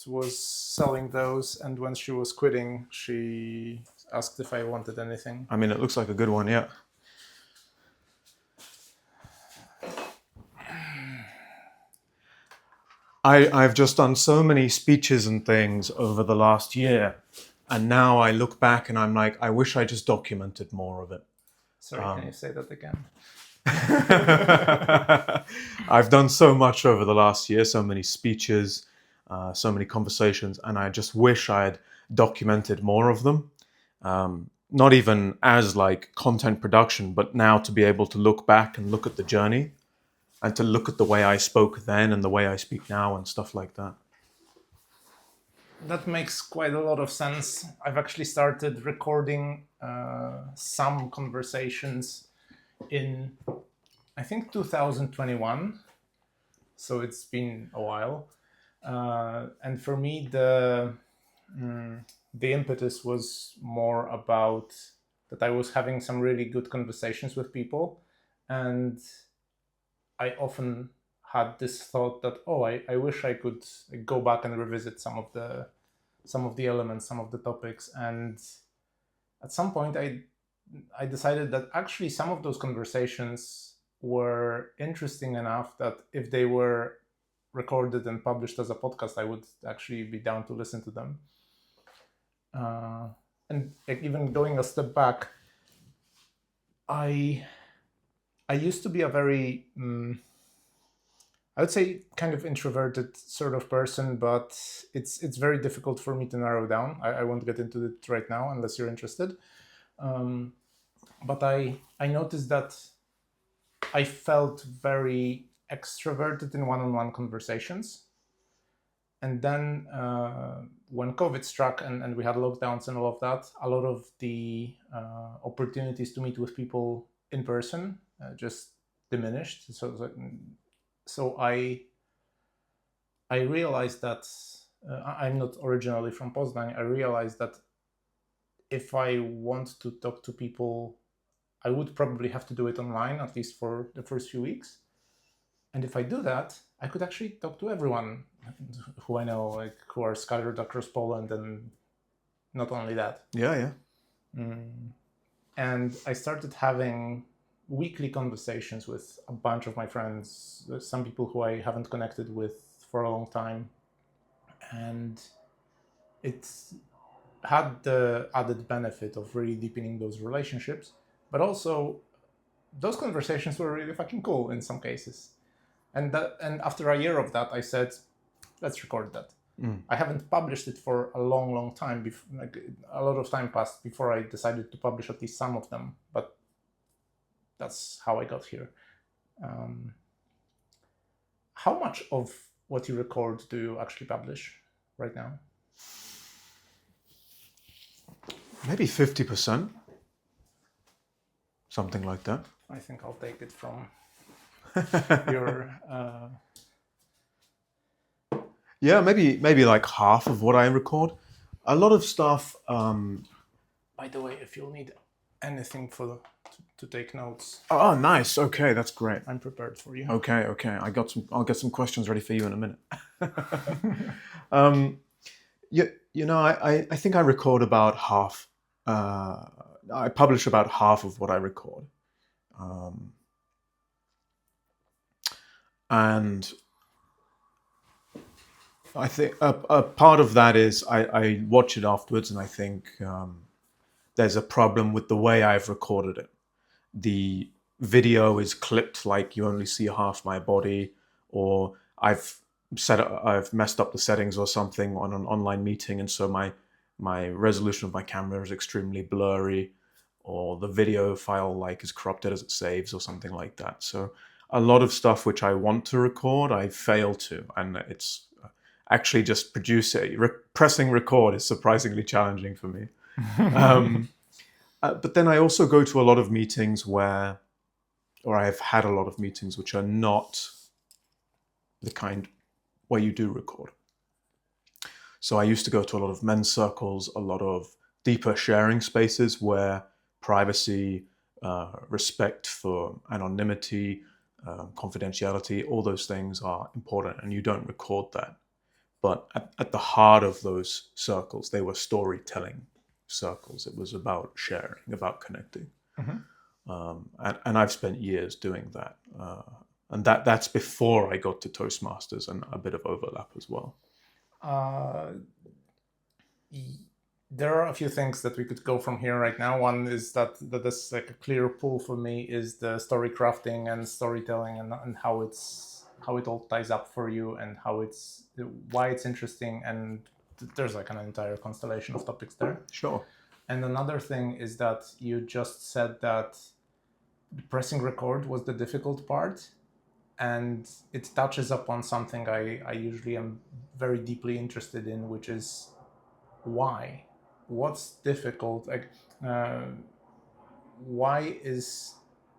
was selling those, and when she was quitting, she asked if I wanted anything. I mean, it looks like a good one, yeah. I've just done so many speeches and things over the last year, and now I look back and I'm like, I wish I just documented more of it. Sorry, can you say that again? I've done so much over the last year, so many speeches, so many conversations, and I just wish I had documented more of them. Not even as like content production, but now to be able to look back and look at the journey and to look at the way I spoke then and the way I speak now and stuff like that. That makes quite a lot of sense. I've actually started recording some conversations in, I think, 2021. So it's been a while. And for me, the impetus was more about that I was having some really good conversations with people. And I often had this thought that, oh, I wish I could go back and revisit some of the elements, some of the topics. And at some point I decided that actually some of those conversations were interesting enough that if they were recorded and published as a podcast, I would actually be down to listen to them. And even going a step back, I used to be a very, I would say, kind of introverted sort of person, but it's very difficult for me to narrow down. I won't get into it right now unless you're interested. But I noticed that I felt very extroverted in one-on-one conversations. And then when COVID struck and we had lockdowns and all of that, a lot of the opportunities to meet with people in person just diminished. So I realized that I'm not originally from Poznań. I realized that if I want to talk to people, I would probably have to do it online, at least for the first few weeks. And if I do that, I could actually talk to everyone who I know, like who are scattered across Poland, and not only that. Yeah. And I started having weekly conversations with a bunch of my friends, some people who I haven't connected with for a long time. And it's had the added benefit of really deepening those relationships, but also those conversations were really fucking cool in some cases. And after a year of that, I said, let's record that. I haven't published it for a long time. Like a lot of time passed before I decided to publish at least some of them, but that's how I got here. How much of what you record do you actually publish right now? Maybe 50%. Something like that. I think I'll take it from your... Yeah, maybe like half of what I record. A lot of stuff. By the way, if you'll need anything to take notes. Oh, nice. Okay, that's great. I'm prepared for you. Okay. I'll get some questions ready for you in a minute. I think I record about half. I publish about half of what I record, and I think a part of that is I watch it afterwards, and I think there's a problem with the way I've recorded it. The video is clipped like you only see half my body, or I've messed up the settings or something on an online meeting, and so my resolution of my camera is extremely blurry, or the video file like is corrupted as it saves or something like that. So a lot of stuff which I want to record, I fail to, and it's actually just produce it. Pressing record is surprisingly challenging for me. But then I also go to a lot of meetings or I've had a lot of meetings which are not the kind where you do record. So I used to go to a lot of men's circles, a lot of deeper sharing spaces where privacy, respect for anonymity, confidentiality, all those things are important, and you don't record that. But at the heart of those circles, they were storytelling circles. It was about sharing, about connecting. Mm-hmm. And I've spent years doing that. And that's before I got to Toastmasters, and a bit of overlap as well. Uh, there are a few things that we could go from here right now. One is that is like a clear pull for me is the story crafting and storytelling, and how it all ties up for you, and how it's why it's interesting, and there's like an entire constellation of topics there. Sure. And another thing is that you just said that pressing record was the difficult part, and it touches upon something I usually am very deeply interested in, which is why. What's difficult? Like, why is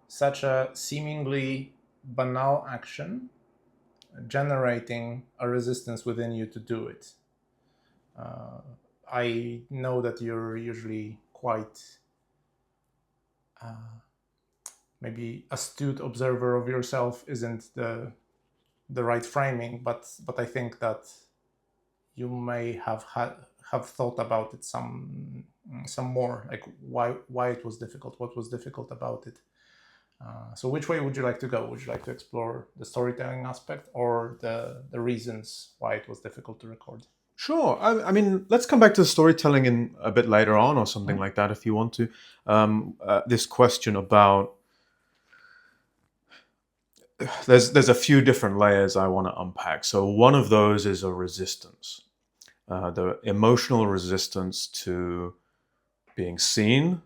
such a seemingly banal action generating a resistance within you to do it? I know that you're usually quite maybe astute observer of yourself isn't the right framing, but I think that you may have thought about it some more, like why it was difficult, what was difficult about it. So which way would you like to go? Would you like to explore the storytelling aspect, or the reasons why it was difficult to record? Sure. I mean, let's come back to the storytelling in a bit later on, or something Mhm. like that, if you want to. This question about there's a few different layers I want to unpack. So one of those is a resistance, the emotional resistance to being seen,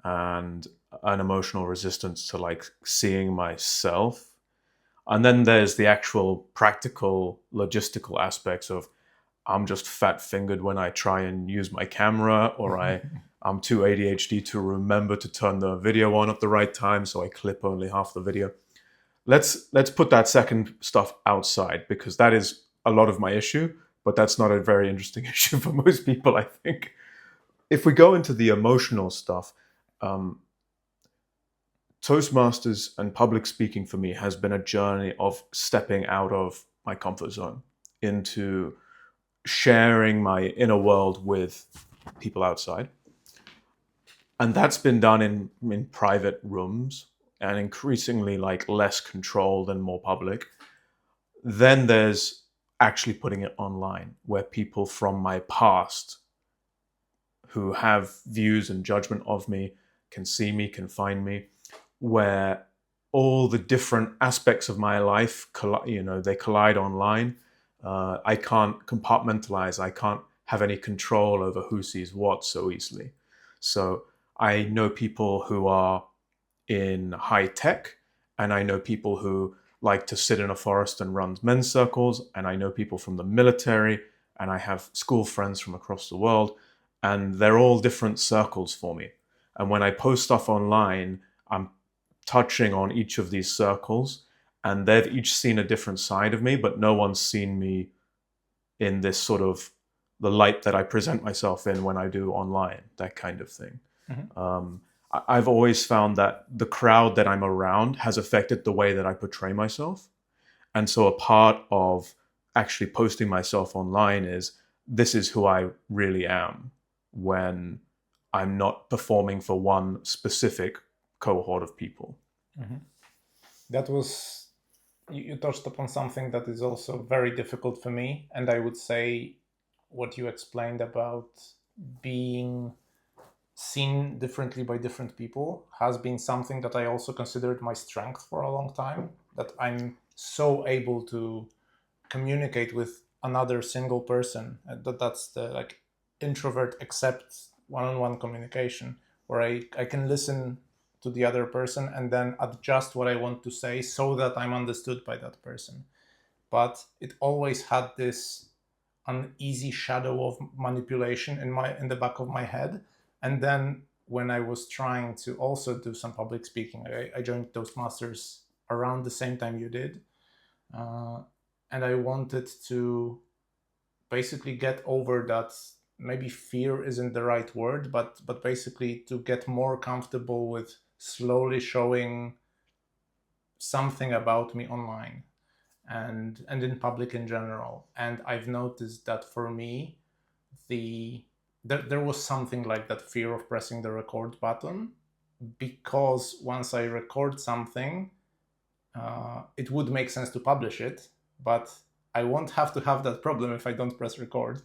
and an emotional resistance to like seeing myself. And then there's the actual practical logistical aspects of I'm just fat fingered when I try and use my camera, or I'm too ADHD to remember to turn the video on at the right time, so I clip only half the video. Let's put that second stuff outside, because that is a lot of my issue, but that's not a very interesting issue for most people, I think. If we go into the emotional stuff, um, Toastmasters and public speaking for me has been a journey of stepping out of my comfort zone into sharing my inner world with people outside. And that's been done in private rooms, and increasingly like less controlled and more public. Then there's actually putting it online, where people from my past who have views and judgment of me can see me, can find me, where all the different aspects of my life, they collide online. I can't compartmentalize. I can't have any control over who sees what so easily. So I know people who are in high tech, and I know people who like to sit in a forest and run men's circles, and I know people from the military, and I have school friends from across the world, and they're all different circles for me. And when I post stuff online, I'm touching on each of these circles, and they've each seen a different side of me, but no one's seen me in this sort of the light that I present myself in when I do online, that kind of thing. Mhm. I've always found that the crowd that I'm around has affected the way that I portray myself. And so a part of actually posting myself online is this is who I really am when I'm not performing for one specific cohort of people. Mhm. That was you touched upon something that is also very difficult for me, and I would say what you explained about being seen differently by different people has been something that I also considered my strength for a long time, that I'm so able to communicate with another single person, that's the like introvert accept one-on-one communication, where I can listen to the other person and then adjust what I want to say so that I'm understood by that person. But it always had this uneasy shadow of manipulation in the back of my head. And then when I was trying to also do some public speaking, I joined Toastmasters around the same time you did, uh, and I wanted to basically get over that. Maybe fear isn't the right word, but basically to get more comfortable with slowly showing something about me online. and in public in general. And I've noticed that for me, there was something like that fear of pressing the record button, because once I record something, it would make sense to publish it, but I won't have to have that problem if I don't press record.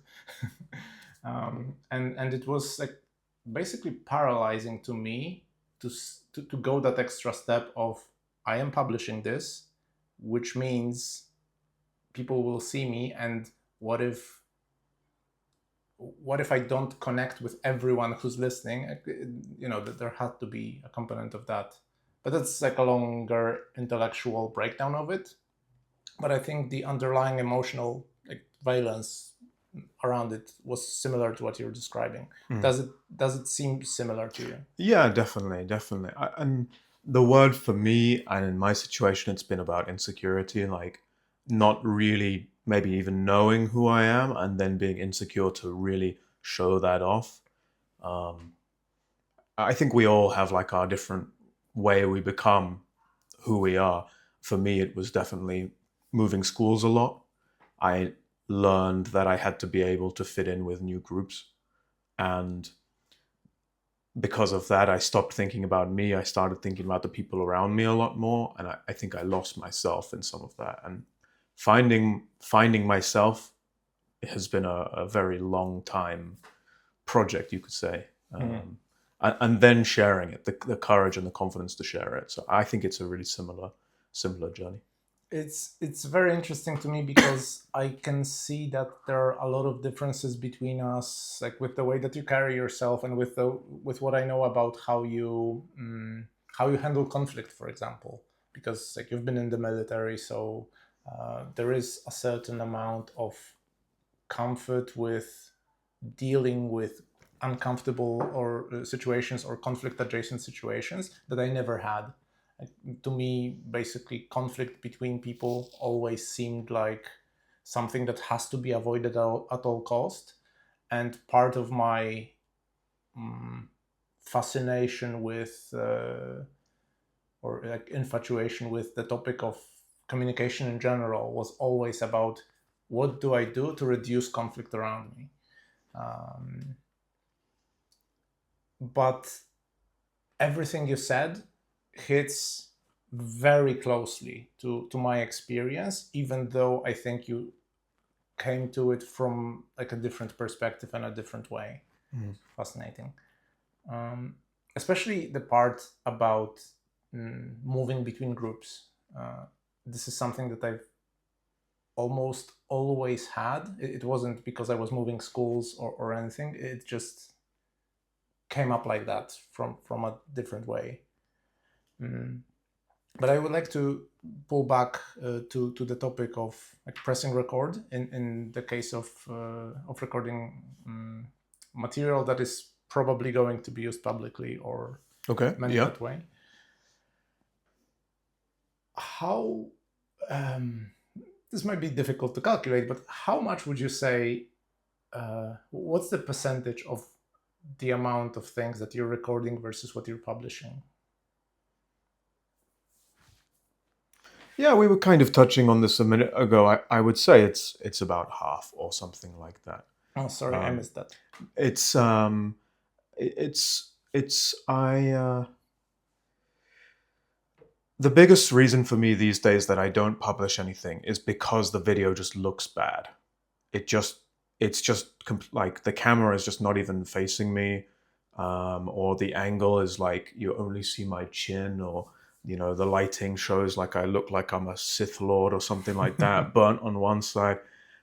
And it was like basically paralyzing to me to go that extra step of, I am publishing this, which means people will see me, and what if I don't connect with everyone who's listening? That there had to be a component of that. But that's like a longer intellectual breakdown of it. But I think the underlying emotional violence around it was similar to what you're describing. Does it seem similar to you? Yeah, definitely. And the word for me, and in my situation, it's been about insecurity, like not really maybe even knowing who I am, and then being insecure to really show that off. I think we all have like our different way we become who we are. For me, it was definitely moving schools a lot. I learned that I had to be able to fit in with new groups. And because of that, I stopped thinking about me. I started thinking about the people around me a lot more. And I think I lost myself in some of that. And finding myself has been a very long time project, you could say. And then sharing it, the courage and the confidence to share it. So I think it's a really similar journey. It's very interesting to me, because I can see that there are a lot of differences between us, like with the way that you carry yourself, and with what I know about how you handle conflict, for example. Because like you've been in the military, so there is a certain amount of comfort with dealing with uncomfortable or situations or conflict adjacent situations that I never had. To me, basically, conflict between people always seemed like something that has to be avoided at all cost. And part of my fascination with or like infatuation with the topic of communication in general was always about, what do I do to reduce conflict around me? But everything you said hits very closely to my experience, even though I think you came to it from like a different perspective and a different way. Fascinating. Especially the part about moving between groups. This is something that I've almost always had. It wasn't because I was moving schools or anything. It just came up like that from a different way. But I would like to pull back to the topic of like pressing record in the case of recording material that is probably going to be used publicly or meant that way. How this might be difficult to calculate, but how much would you say? What's the percentage of the amount of things that you're recording versus what you're publishing? Yeah, we were kind of touching on this a minute ago. I would say it's about half or something like that. Oh, sorry, I missed that. The biggest reason for me these days that I don't publish anything is because the video just looks bad. It's just like the camera is just not even facing me, or the angle is like you only see my chin, or the lighting shows like I look like I'm a Sith Lord or something like that, burnt on one side.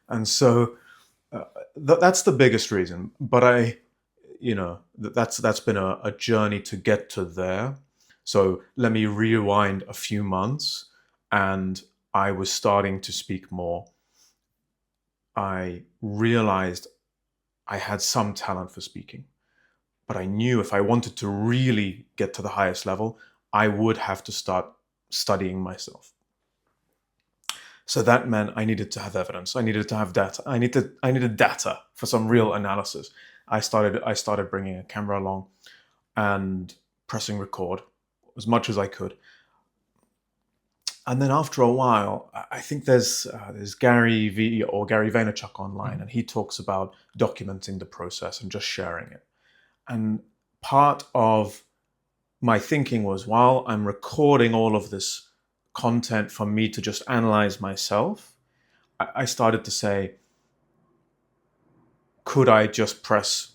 And so that's the biggest reason. But that's been a journey to get to there. So let me rewind a few months, and I was starting to speak more. I realized I had some talent for speaking, but I knew if I wanted to really get to the highest level, I would have to start studying myself. So that meant I needed to have evidence. I needed to have data. I needed data for some real analysis. I started bringing a camera along and pressing record as much as I could. And then after a while, I think there's Gary V or Gary Vaynerchuk online, and he talks about documenting the process and just sharing it. And part of my thinking was, while I'm recording all of this content for me to just analyze myself, I started to say, could I just press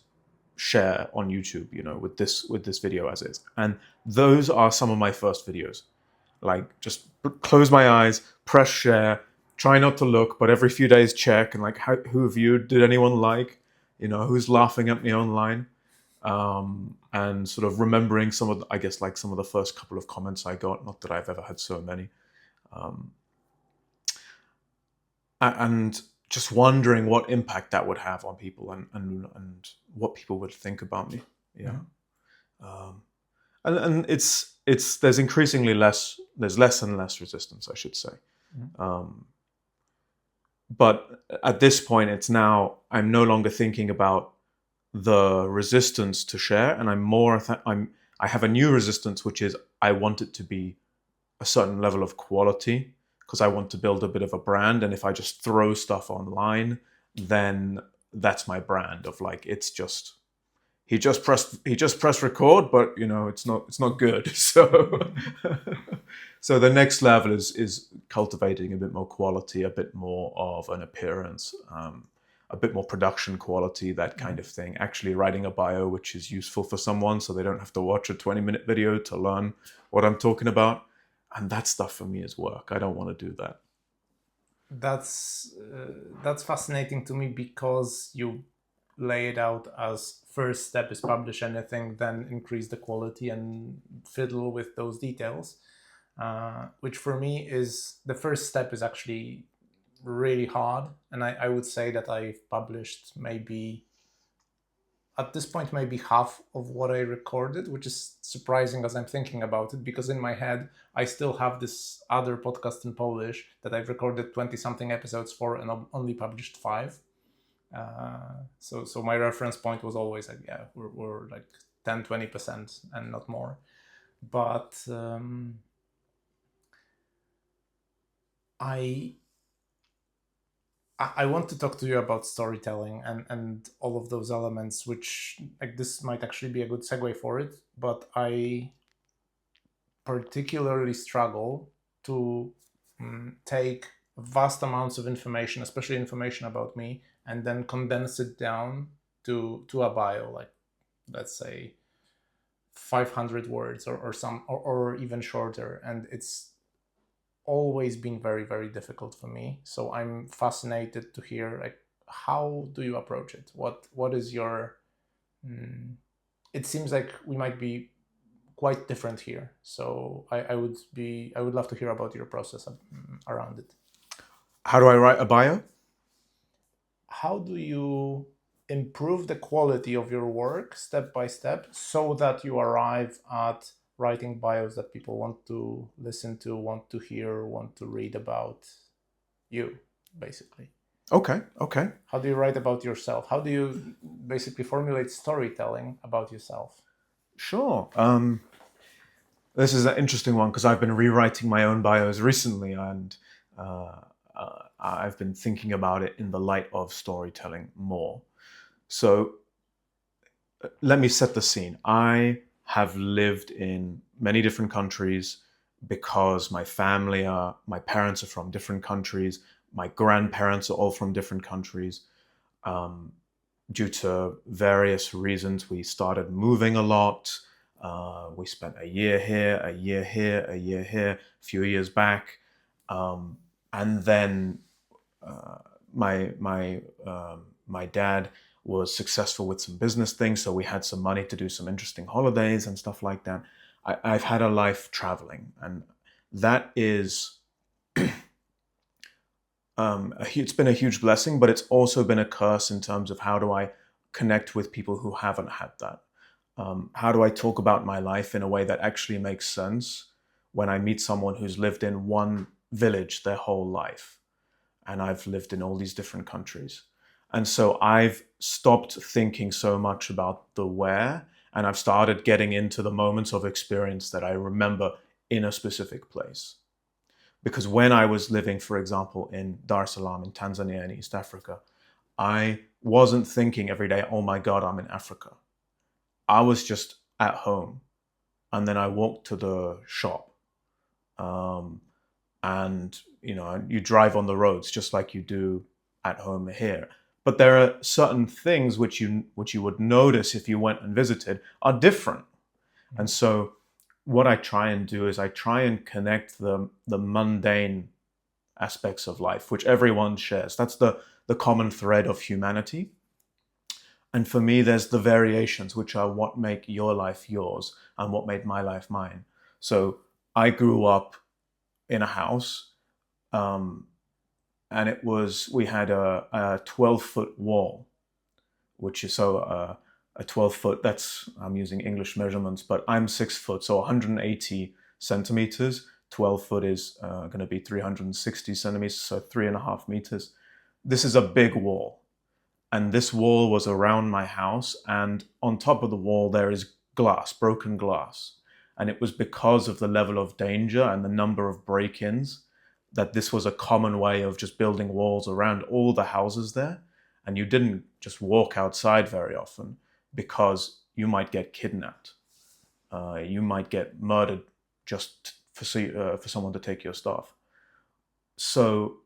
share on YouTube, with this video as is? And those are some of my first videos. Like, just close my eyes, press share, try not to look, but every few days check, and like, who viewed? Did anyone like? Who's laughing at me online? And sort of remembering some of, I guess, like some of the first couple of comments I got. Not that I've ever had so many. And just wondering what impact that would have on people, and what people would think about me. Yeah. And it's there's increasingly there's less and less resistance, I should say. But at this point, I'm no longer thinking about the resistance to share, and I have a new resistance, which is I want it to be a certain level of quality, because I want to build a bit of a brand. And if I just throw stuff online, then that's my brand of like, it's just, he just pressed record, but it's not good. So so the next level is cultivating a bit more quality, a bit more of an appearance, a bit more production quality, that kind of thing. Actually writing a bio which is useful for someone, so they don't have to watch a 20-minute video to learn what I'm talking about. And that stuff for me is work. I don't want to do that. That's fascinating to me, because you lay it out as first step is publish anything, then increase the quality and fiddle with those details, which for me is the first step is actually really hard. And I would say that I've published maybe at this point maybe half of what I recorded, which is surprising as I'm thinking about it, because in my head I still have this other podcast in Polish that I've recorded 20-something episodes for and only published 5. So my reference point was always like, yeah, we're like 10-20% and not more. But I want to talk to you about storytelling and all of those elements, which, like, this might actually be a good segue for it. But I particularly struggle to take vast amounts of information, especially information about me, and then condense it down to a bio, like, let's say 500 words or even shorter. And it's always been very, very difficult for me. So I'm fascinated to hear, like, how do you approach it? What is your it seems like we might be quite different here. So I would love to hear about your process around it. How do I write a bio? How do you improve the quality of your work step by step so that you arrive at writing bios that people want to listen to, want to hear, want to read about you, basically? Okay. How do you write about yourself? How do you basically formulate storytelling about yourself? Sure. This is an interesting one, because I've been rewriting my own bios recently, and I've been thinking about it in the light of storytelling more. So let me set the scene. I have lived in many different countries because my parents are from different countries. My grandparents are all from different countries. Due to various reasons, we started moving a lot. We spent a year here, a year here, a year here, a few years back. And then my dad was successful with some business things, so we had some money to do some interesting holidays and stuff like that. I've had a life traveling, and that is it's been a huge blessing, but it's also been a curse in terms of how do I connect with people who haven't had that. How do I talk about my life in a way that actually makes sense when I meet someone who's lived in one village their whole life, and I've lived in all these different countries? And so I've stopped thinking so much about the where, and I've started getting into the moments of experience that I remember in a specific place. Because when I was living, for example, in Dar es Salaam in Tanzania in East Africa, I wasn't thinking every day, oh my God, I'm in Africa. I was just at home, and then I walked to the shop, um, and you drive on the roads just like you do at home here. But there are certain things which you would notice if you went and visited are different. And so what I try and do is I try and connect the mundane aspects of life, which everyone shares. That's the common thread of humanity. And for me, there's the variations, which are what make your life yours and what made my life mine. So I grew up in a house, um, and we had a 12-foot wall, which is a 12-foot, I'm using English measurements, but I'm 6 foot, so 180 centimeters. 12 foot is going to be 360 centimeters, so 3.5 meters. This is a big wall. And this wall was around my house, and on top of the wall there is glass, broken glass. And it was because of the level of danger and the number of break-ins that this was a common way of just building walls around all the houses there. And you didn't just walk outside very often because you might get kidnapped. You might get murdered just for someone to take your stuff. So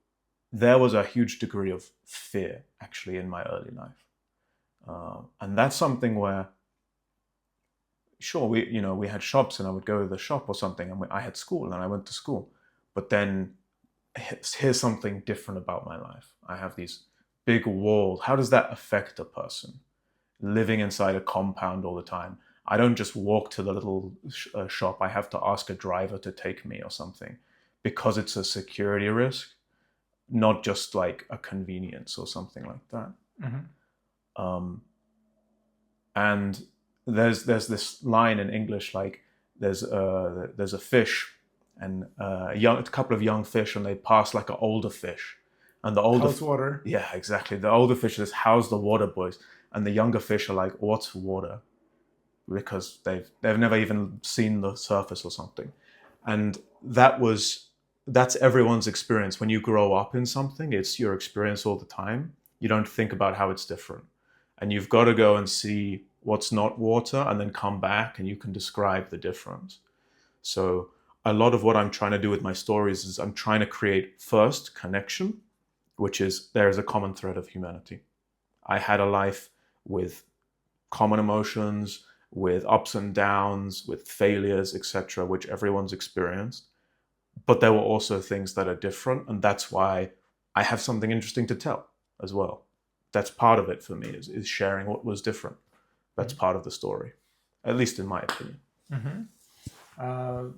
there was a huge degree of fear actually in my early life. And that's something where, sure, we had shops and I would go to the shop or something, and I had school and I went to school. But then here's something different about my life. I have these big walls. How does that affect a person living inside a compound all the time? I don't just walk to the little shop. I have to ask a driver to take me or something because it's a security risk, not just like a convenience or something like that. Mm-hmm. And there's this line in English, like there's a fish and a couple of young fish, and they pass like an older fish, and the older how's water? Yeah, exactly. The older fish is, how's the water, boys? And the younger fish are like, what's water? Because they've never even seen the surface or something. And that's everyone's experience. When you grow up in something, it's your experience all the time. You don't think about how it's different. And you've got to go and see what's not water and then come back and you can describe the difference. So a lot of what I'm trying to do with my stories is I'm trying to create first connection, which is there is a common thread of humanity. I had a life with common emotions, with ups and downs, with failures, etc., which everyone's experienced. But there were also things that are different, and that's why I have something interesting to tell as well. That's part of it for me, is sharing what was different. That's part of the story, at least in my opinion. Mm-hmm.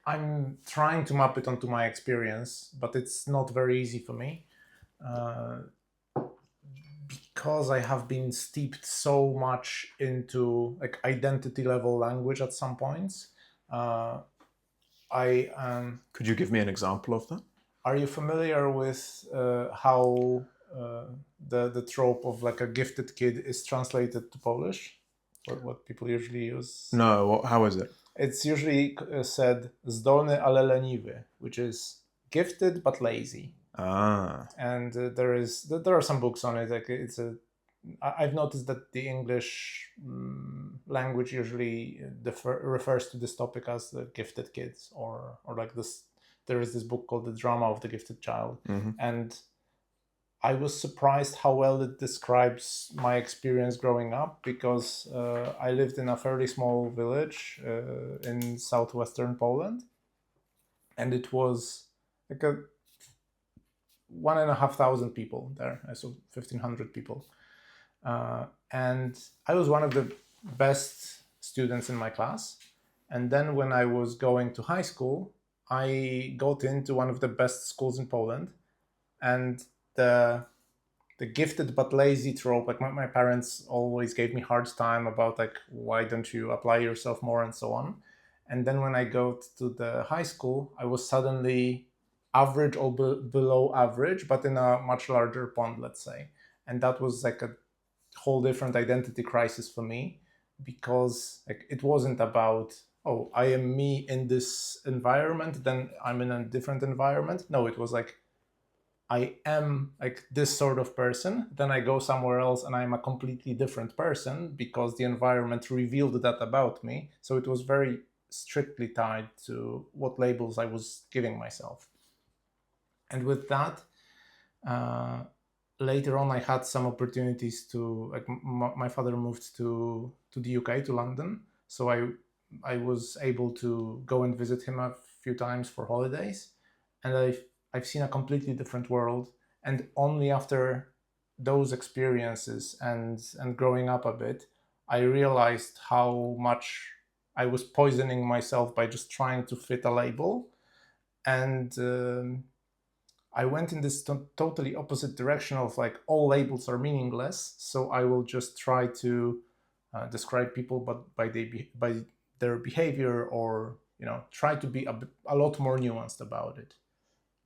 I'm trying to map it onto my experience, but it's not very easy for me. Because I have been steeped so much into like identity level language at some points. Could you give me an example of that? Are you familiar with how the trope of like a gifted kid is translated to Polish? What people usually use? No, how is it? It's usually said zdolny ale leniwy, which is gifted but lazy. And there are some books on it. Like I've noticed that the English language usually refers to this topic as the gifted kids, or like this. There is this book called The Drama of the Gifted Child, and I was surprised how well it describes my experience growing up, because I lived in a fairly small village in southwestern Poland, and it was like 1,500 people there, so 1,500 people. And I was one of the best students in my class. And then when I was going to high school, I got into one of the best schools in Poland. And the gifted but lazy trope, like my parents always gave me hard time about like, why don't you apply yourself more and so on. And then when I got to the high school, I was suddenly average or below average, but in a much larger pond, let's say. And that was like a whole different identity crisis for me, because like it wasn't about oh, I am me in this environment, then I'm in a different environment. No, it was like, I am like this sort of person, then I go somewhere else and I'm a completely different person because the environment revealed that about me. So it was very strictly tied to what labels I was giving myself. And with that, uh, later on, I had some opportunities to, like, my father moved to the UK, to London. So I was able to go and visit him a few times for holidays. And I've seen a completely different world. And only after those experiences and growing up a bit, I realized how much I was poisoning myself by just trying to fit a label. And I went in this totally opposite direction of like, all labels are meaningless, so I will just try to describe people, but by their behavior, or try to be a lot more nuanced about it.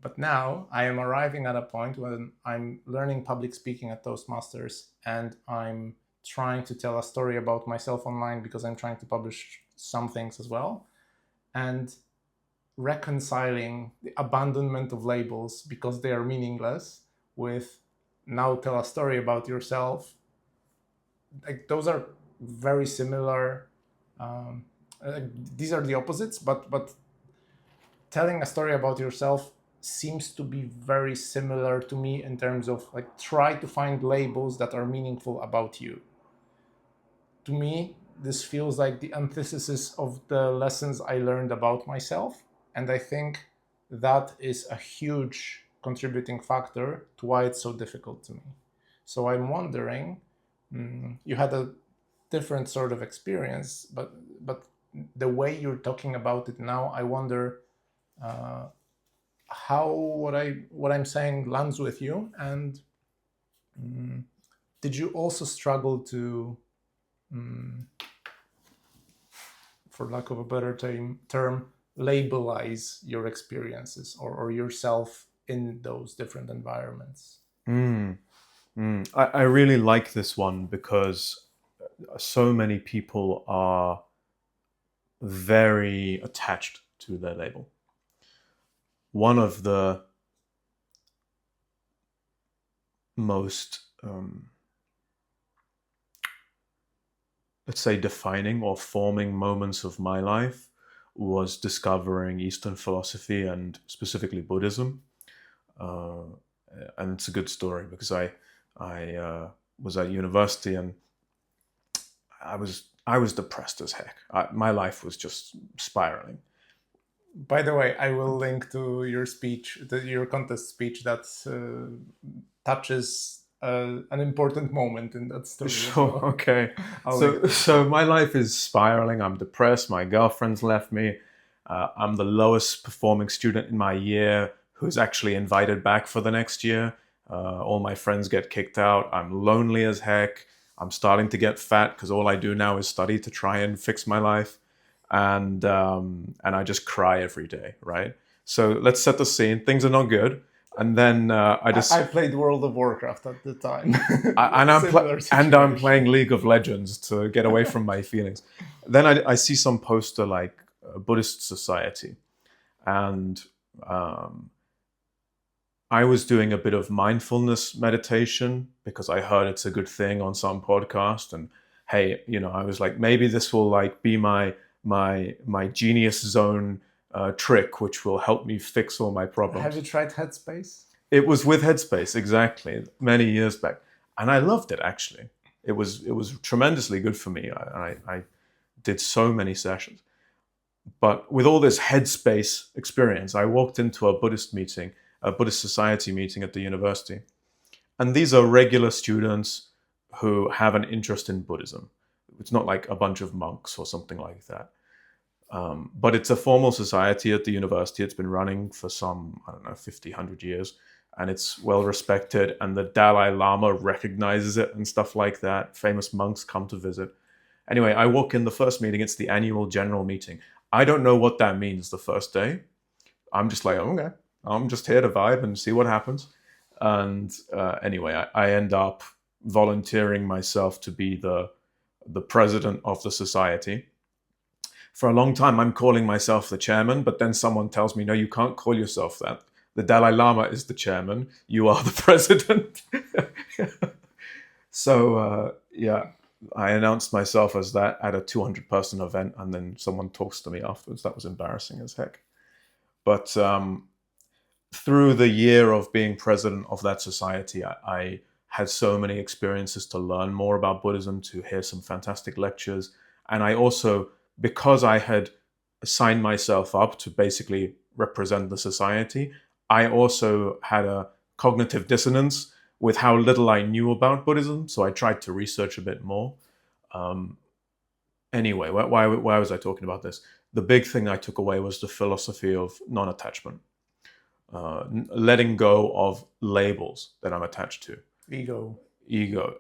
But now I am arriving at a point when I'm learning public speaking at Toastmasters, and I'm trying to tell a story about myself online because I'm trying to publish some things as well, and reconciling the abandonment of labels because they are meaningless with, now tell a story about yourself. Like, those are very similar. um, these are the opposites, but telling a story about yourself seems to be very similar to me, in terms of like, try to find labels that are meaningful about you. To me, this feels like the antithesis of the lessons I learned about myself. And I think that is a huge contributing factor to why it's so difficult to me. So I'm wondering, you had a different sort of experience, but the way you're talking about it now, I wonder uh, how what I'm saying lands with you. And did you also struggle to, mm, for lack of a better term, labelize your experiences, or yourself in those different environments? Mm, I really like this one because so many people are very attached to their label. One of the most, let's say, defining or forming moments of my life was discovering Eastern philosophy and specifically Buddhism. Uh, and it's a good story because I was at university and I was depressed as heck. My life was just spiraling. By the way, I will link to your speech, your contest speech, that touches an important moment in that story as Sure. well. Okay. I'll link So to it. so my life is spiraling. I'm depressed. My girlfriend's left me. I'm the lowest performing student in my year who's actually invited back for the next year. All my friends get kicked out. I'm lonely as heck. I'm starting to get fat because all I do now is study to try and fix my life, and I just cry every day. Right. So let's set the scene. Things are not good, and then I just I played World of Warcraft at the time. and Similar I'm situation. playing League of Legends to get away from my feelings. Then I see some poster like Buddhist society, and um, I was doing a bit of mindfulness meditation because I heard it's a good thing on some podcast. And hey, I was like, maybe this will like be my genius zone trick, which will help me fix all my Have problems. you tried Headspace? It was with Headspace, exactly, many years back, and I loved it. Actually, it was tremendously good for me. I did so many sessions, but with all this Headspace experience, I walked into a Buddhist meeting, a Buddhist society meeting at the university, and these are regular students who have an interest in Buddhism. It's not like a bunch of monks or something like that. But it's a formal society at the university. It's been running for some, I don't know, 50, 100 years. And it's well respected. And the Dalai Lama recognizes it and stuff like that. Famous monks come to visit. Anyway, I walk in the first meeting. It's the annual general meeting. I don't know what that means the first day. I'm just like, okay, I'm just here to vibe and see what happens. And anyway, I end up volunteering myself to be the president of the society. For a long time, I'm calling myself the chairman, but then someone tells me, no, you can't call yourself that. The Dalai Lama is the chairman. You are the president. So, yeah, I announced myself as that at a 200-person event, and then someone talks to me afterwards. That was embarrassing as heck. But through the year of being president of that society, I had so many experiences to learn more about Buddhism, to hear some fantastic lectures. And I also, because I had signed myself up to basically represent the society, I also had a cognitive dissonance with how little I knew about Buddhism. So I tried to research a bit more. Anyway, why was I talking about this? The big thing I took away was the philosophy of non-attachment. Letting go of labels that I'm attached to. Ego,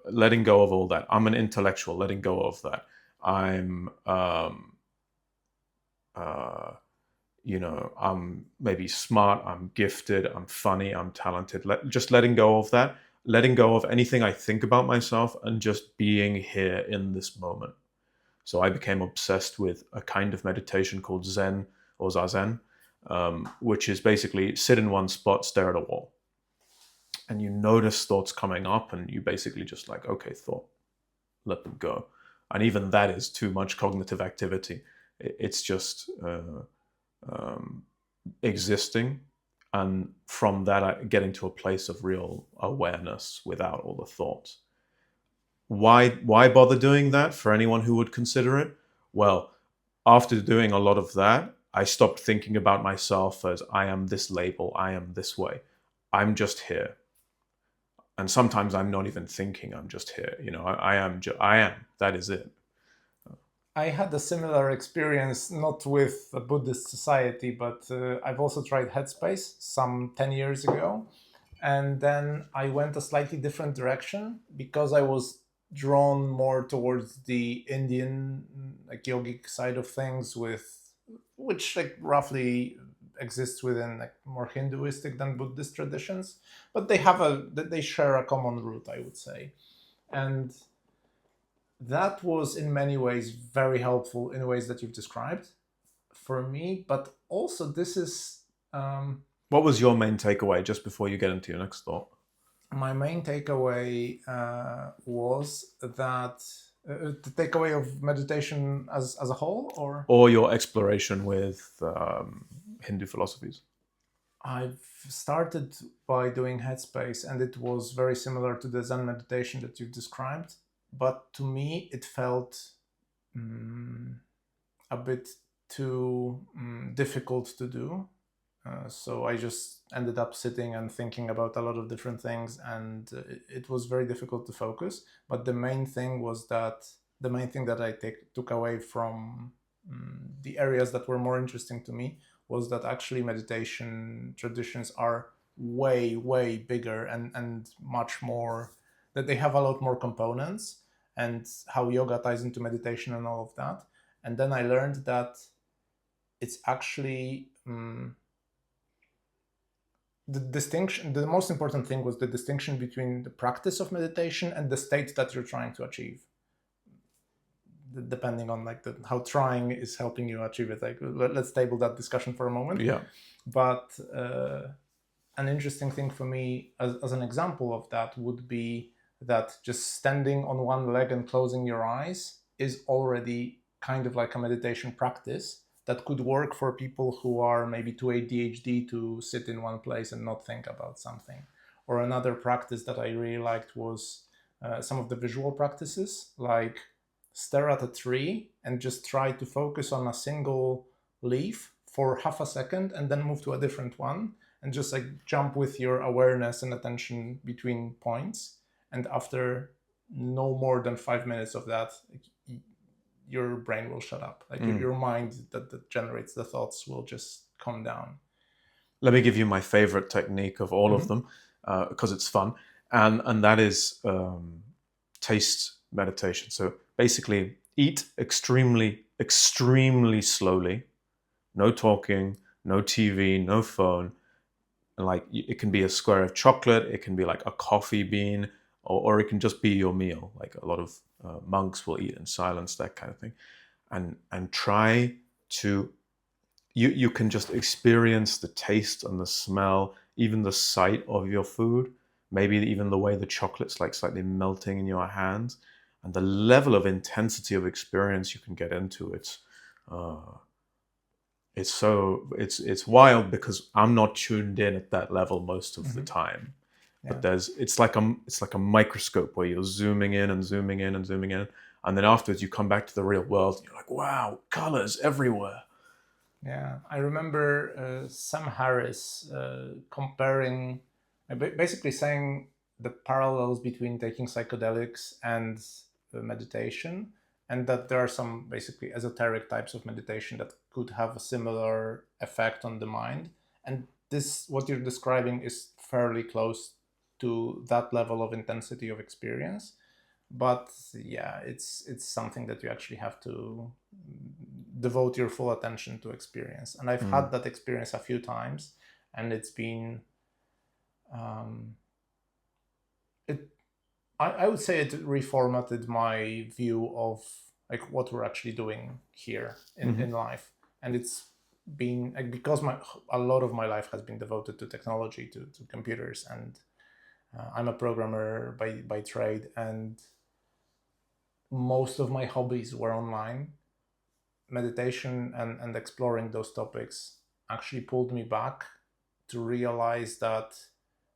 letting go of all that. I'm an intellectual, letting go of that. I'm, I'm maybe smart, I'm gifted, I'm funny, I'm talented. Just letting go of that, letting go of anything I think about myself, and just being here in this moment. So I became obsessed with a kind of meditation called Zen or Zazen, which is basically sit in one spot, stare at a wall. And you notice thoughts coming up, and you basically just like, okay, thought, let them go. And even that is too much cognitive activity. It's just existing. And from that, I get into a place of real awareness without all the thoughts. Why bother doing that for anyone who would consider it? Well, after doing a lot of that, I stopped thinking about myself as I am this label, I am this way. I'm just here. And sometimes I'm not even thinking, I'm just here. I am, that is it. I had a similar experience, not with a Buddhist society, but I've also tried Headspace some 10 years ago. And then I went a slightly different direction because I was drawn more towards the Indian, like yogic side of things, which like roughly exists within like more Hinduistic than Buddhist traditions, but they share a common root, I would say. And that was in many ways very helpful in ways that you've described for me. But also this is what was your main takeaway, just before you get into your next thought? My main takeaway was that the takeaway of meditation as a whole, or your exploration with Hindu philosophies. I've started by doing Headspace, and it was very similar to the Zen meditation that you've described. But to me, it felt a bit too difficult to do. So I just ended up sitting and thinking about a lot of different things, and it was very difficult to focus. But the main thing that I took away from the areas that were more interesting to me was that actually meditation traditions are way, way bigger and much more, that they have a lot more components, and how yoga ties into meditation and all of that. And then I learned that it's actually the most important thing was the distinction between the practice of meditation and the state that you're trying to achieve, depending on like how trying is helping you achieve it. Like, let's table that discussion for a moment. Yeah. But an interesting thing for me as an example of that would be that just standing on one leg and closing your eyes is already kind of like a meditation practice that could work for people who are maybe too ADHD to sit in one place and not think about something. Or another practice that I really liked was some of the visual practices, like stare at a tree and just try to focus on a single leaf for half a second and then move to a different one, and just like jump with your awareness and attention between points. And after no more than 5 minutes of that, your brain will shut up. Like your mind that generates the thoughts will just calm down. Let me give you my favorite technique of all of them, because it's fun. And that is taste meditation. So basically eat extremely, extremely slowly. No talking, no TV, no phone. And like it can be a square of chocolate, it can be like a coffee bean, or it can just be your meal. Like a lot of monks will eat in silence, that kind of thing. And try to you can just experience the taste and the smell, even the sight of your food, maybe even the way the chocolate's like slightly melting in your hands, and the level of intensity of experience you can get into. It's wild because I'm not tuned in at that level most of the time. Yeah. But it's like a microscope where you're zooming in and zooming in and zooming in, and then afterwards you come back to the real world and you're like, wow, colors everywhere. Yeah, I remember Sam Harris comparing, basically saying the parallels between taking psychedelics and meditation, and that there are some basically esoteric types of meditation that could have a similar effect on the mind. And this, what you're describing, is fairly close to that level of intensity of experience. But yeah, it's something that you actually have to devote your full attention to experience. And I've had that experience a few times, and it's been I would say it reformatted my view of like what we're actually doing here in life. And it's been like, because a lot of my life has been devoted to technology, to computers, and I'm a programmer by trade, and most of my hobbies were online. Meditation and exploring those topics actually pulled me back to realize that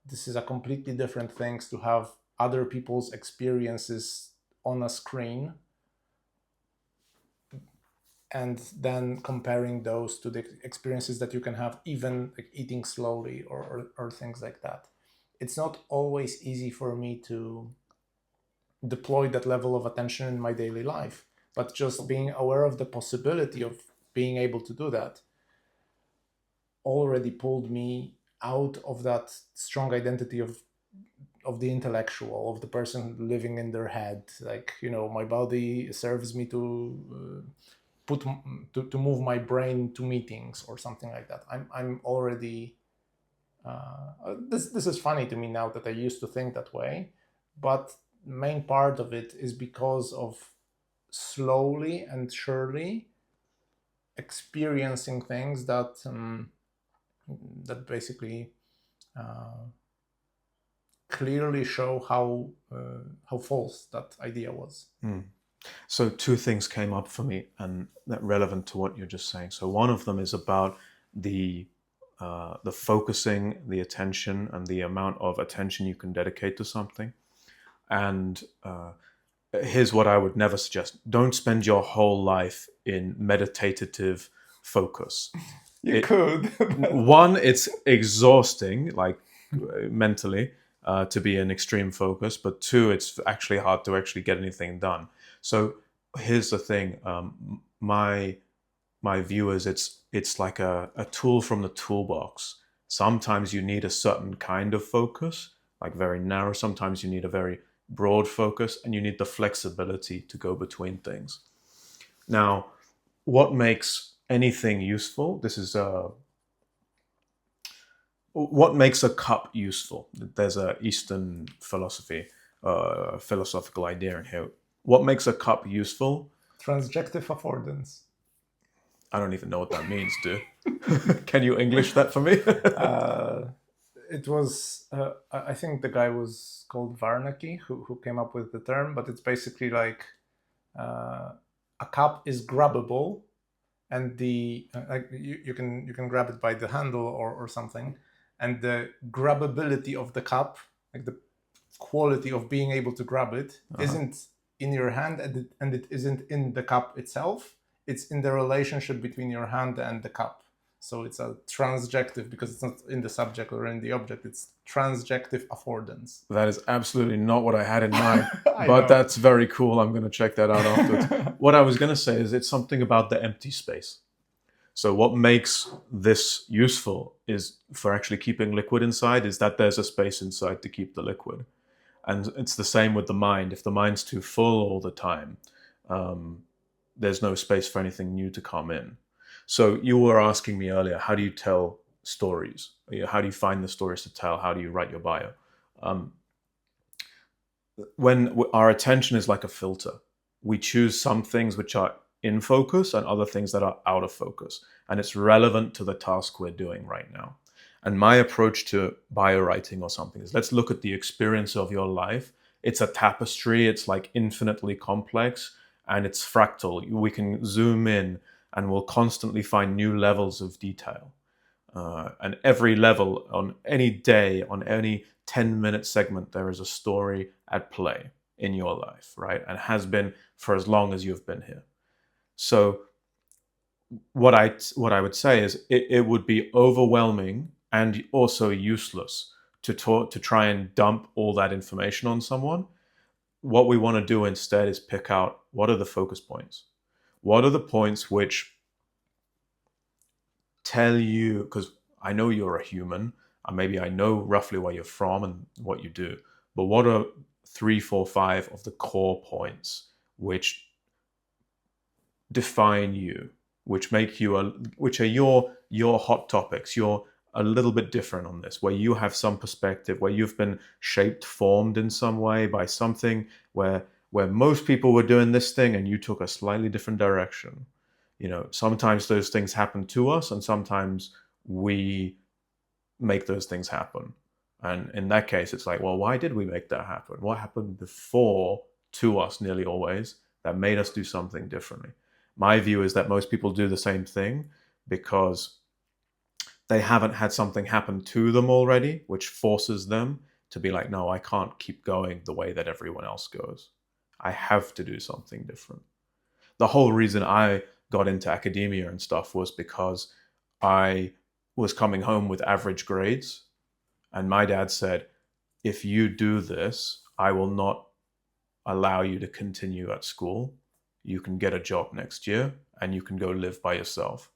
this is a completely different thing to have other people's experiences on a screen, and then comparing those to the experiences that you can have even like eating slowly or things like that. It's not always easy for me to deploy that level of attention in my daily life, but just being aware of the possibility of being able to do that already pulled me out of that strong identity of the intellectual, of the person living in their head. Like, my body serves me to to move my brain to meetings or something like that. I'm already this is funny to me now that I used to think that way, but main part of it is because of slowly and surely experiencing things that that basically clearly show how false that idea was. So two things came up for me and that relevant to what you're just saying. So one of them is about the focusing, the attention, and the amount of attention you can dedicate to something. And here's what I would never suggest: don't spend your whole life in meditative focus. You could. One, it's exhausting, like mentally, to be in extreme focus. But two, it's actually hard to actually get anything done. So here's the thing: my view is it's like a tool from the toolbox. Sometimes you need a certain kind of focus, like very narrow. Sometimes you need a very broad focus, and you need the flexibility to go between things. Now, what makes anything useful? This is what makes a cup useful. There's a Eastern philosophical idea in here. What makes a cup useful? Transjective affordance. I don't even know what that means, dude. Can you English that for me? It was, I think the guy was called Varnacki who came up with the term, but it's basically like a cup is grabbable, and like you can grab it by the handle or something, and the grabbability of the cup, like the quality of being able to grab it, isn't in your hand, and it isn't in the cup itself. It's in the relationship between your hand and the cup. So it's a transjective, because it's not in the subject or in the object. It's transjective affordance. That is absolutely not what I had in mind, I but know. that's very cool. I'm going to check that out afterwards. What I was going to say is it's something about the empty space. So what makes this useful is for actually keeping liquid inside is that there's a space inside to keep the liquid. And it's the same with the mind. If the mind's too full all the time, there's no space for anything new to come in. So you were asking me earlier, how do you tell stories? How do you find the stories to tell? How do you write your bio? When our attention is like a filter, we choose some things which are in focus and other things that are out of focus. And it's relevant to the task we're doing right now. And my approach to bio writing or something is, let's look at the experience of your life. It's a tapestry, it's like infinitely complex, and it's fractal. We can zoom in and we'll constantly find new levels of detail. And every level, on any day, on any 10-minute segment, there is a story at play in your life, right? And has been for as long as you've been here. So what I would say is it would be overwhelming and also useless to try and dump all that information on someone. What we want to do instead is pick out, what are the focus points? What are the points which tell you, because I know you're a human, and maybe I know roughly where you're from and what you do, but what are 3, 4, 5 of the core points which define you, which make you which are your hot topics? You're a little bit different on this, where you have some perspective, where you've been shaped, formed in some way by something, where most people were doing this thing and you took a slightly different direction. Sometimes those things happen to us, and sometimes we make those things happen. And in that case, it's like, well, why did we make that happen? What happened before to us, nearly always, that made us do something differently? My view is that most people do the same thing because they haven't had something happen to them already, which forces them to be like, no, I can't keep going the way that everyone else goes. I have to do something different. The whole reason I got into academia and stuff was because I was coming home with average grades. And my dad said, if you do this, I will not allow you to continue at school. You can get a job next year and you can go live by yourself.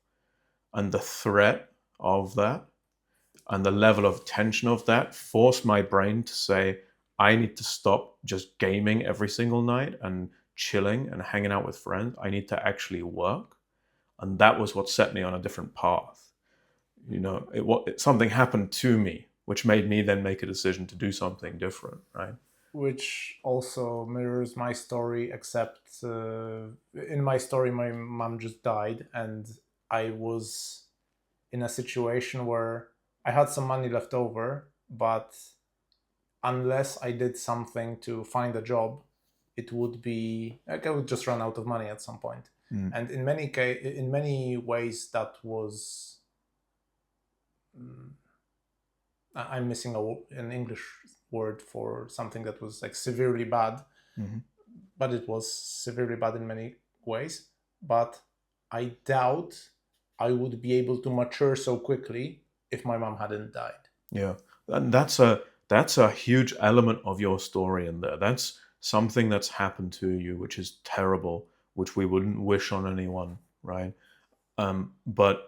And the threat of that and the level of tension of that forced my brain to say, I need to stop just gaming every single night and chilling and hanging out with friends. I need to actually work. And that was what set me on a different path. Something happened to me, which made me then make a decision to do something different, right? Which also mirrors my story, except in my story, my mom just died, and I was in a situation where I had some money left over, but unless I did something to find a job, it would be like I would just run out of money at some point. And in many ways, that was I'm missing an English word for something that was like severely bad, but it was severely bad in many ways. But I doubt I would be able to mature so quickly if my mom hadn't died. Yeah, and that's a huge element of your story in there. That's something that's happened to you, which is terrible, which we wouldn't wish on anyone, right? But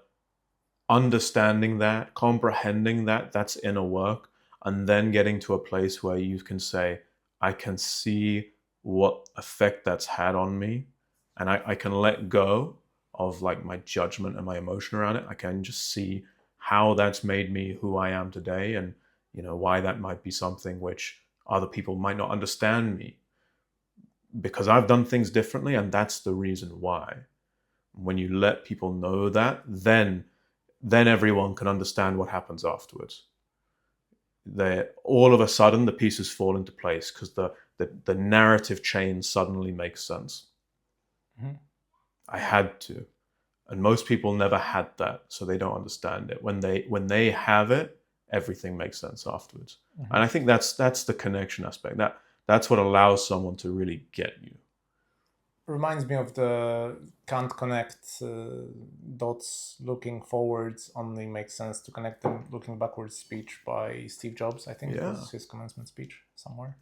understanding that, comprehending that, that's inner work, and then getting to a place where you can say, I can see what effect that's had on me, and I can let go of like my judgment and my emotion around it. I can just see how that's made me who I am today, and why that might be something which other people might not understand me, because I've done things differently, and that's the reason why. When you let people know that, then everyone can understand what happens afterwards. All of a sudden the pieces fall into place because the narrative chain suddenly makes sense. I had to, and most people never had that, so they don't understand it. When they have it, everything makes sense afterwards. And I think that's the connection aspect. That's what allows someone to really get you. Reminds me of the can't connect dots looking forwards, only makes sense to connect them looking backwards speech by Steve Jobs. I think it was his commencement speech somewhere.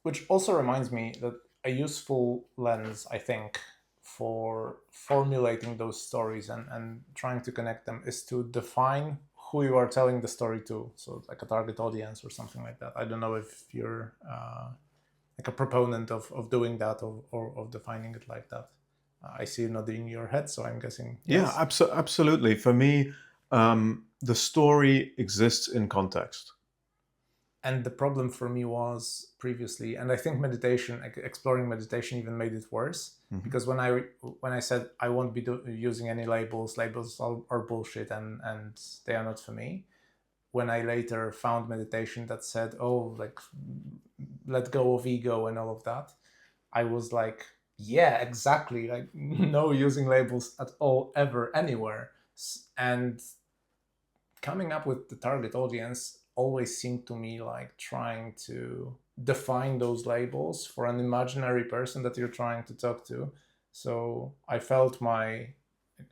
Which also reminds me that a useful lens, I think, for formulating those stories and trying to connect them is to define who you are telling the story to. So like a target audience or something like that. I don't know if you're like a proponent of doing that or of defining it like that. I see you nodding your head, so I'm guessing yes. Yeah, absolutely. For me, the story exists in context. And the problem for me was previously, and I think meditation, exploring meditation, even made it worse. Because when I said I won't be using any labels are bullshit and they are not for me. When I later found meditation that said, oh, like, let go of ego and all of that, I was like, yeah, exactly. Like, no using labels at all, ever, anywhere. And coming up with the target audience always seemed to me like trying to define those labels for an imaginary person that you're trying to talk to. So I felt my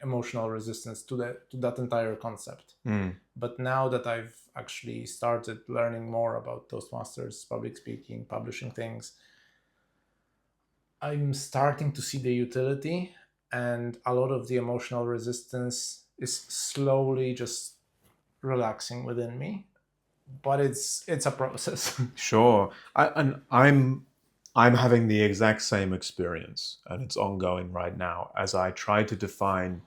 emotional resistance to that entire concept. But now that I've actually started learning more about Toastmasters, public speaking, publishing things, I'm starting to see the utility, and a lot of the emotional resistance is slowly just relaxing within me. But it's a process. Sure. I'm having the exact same experience, and it's ongoing right now as I try to define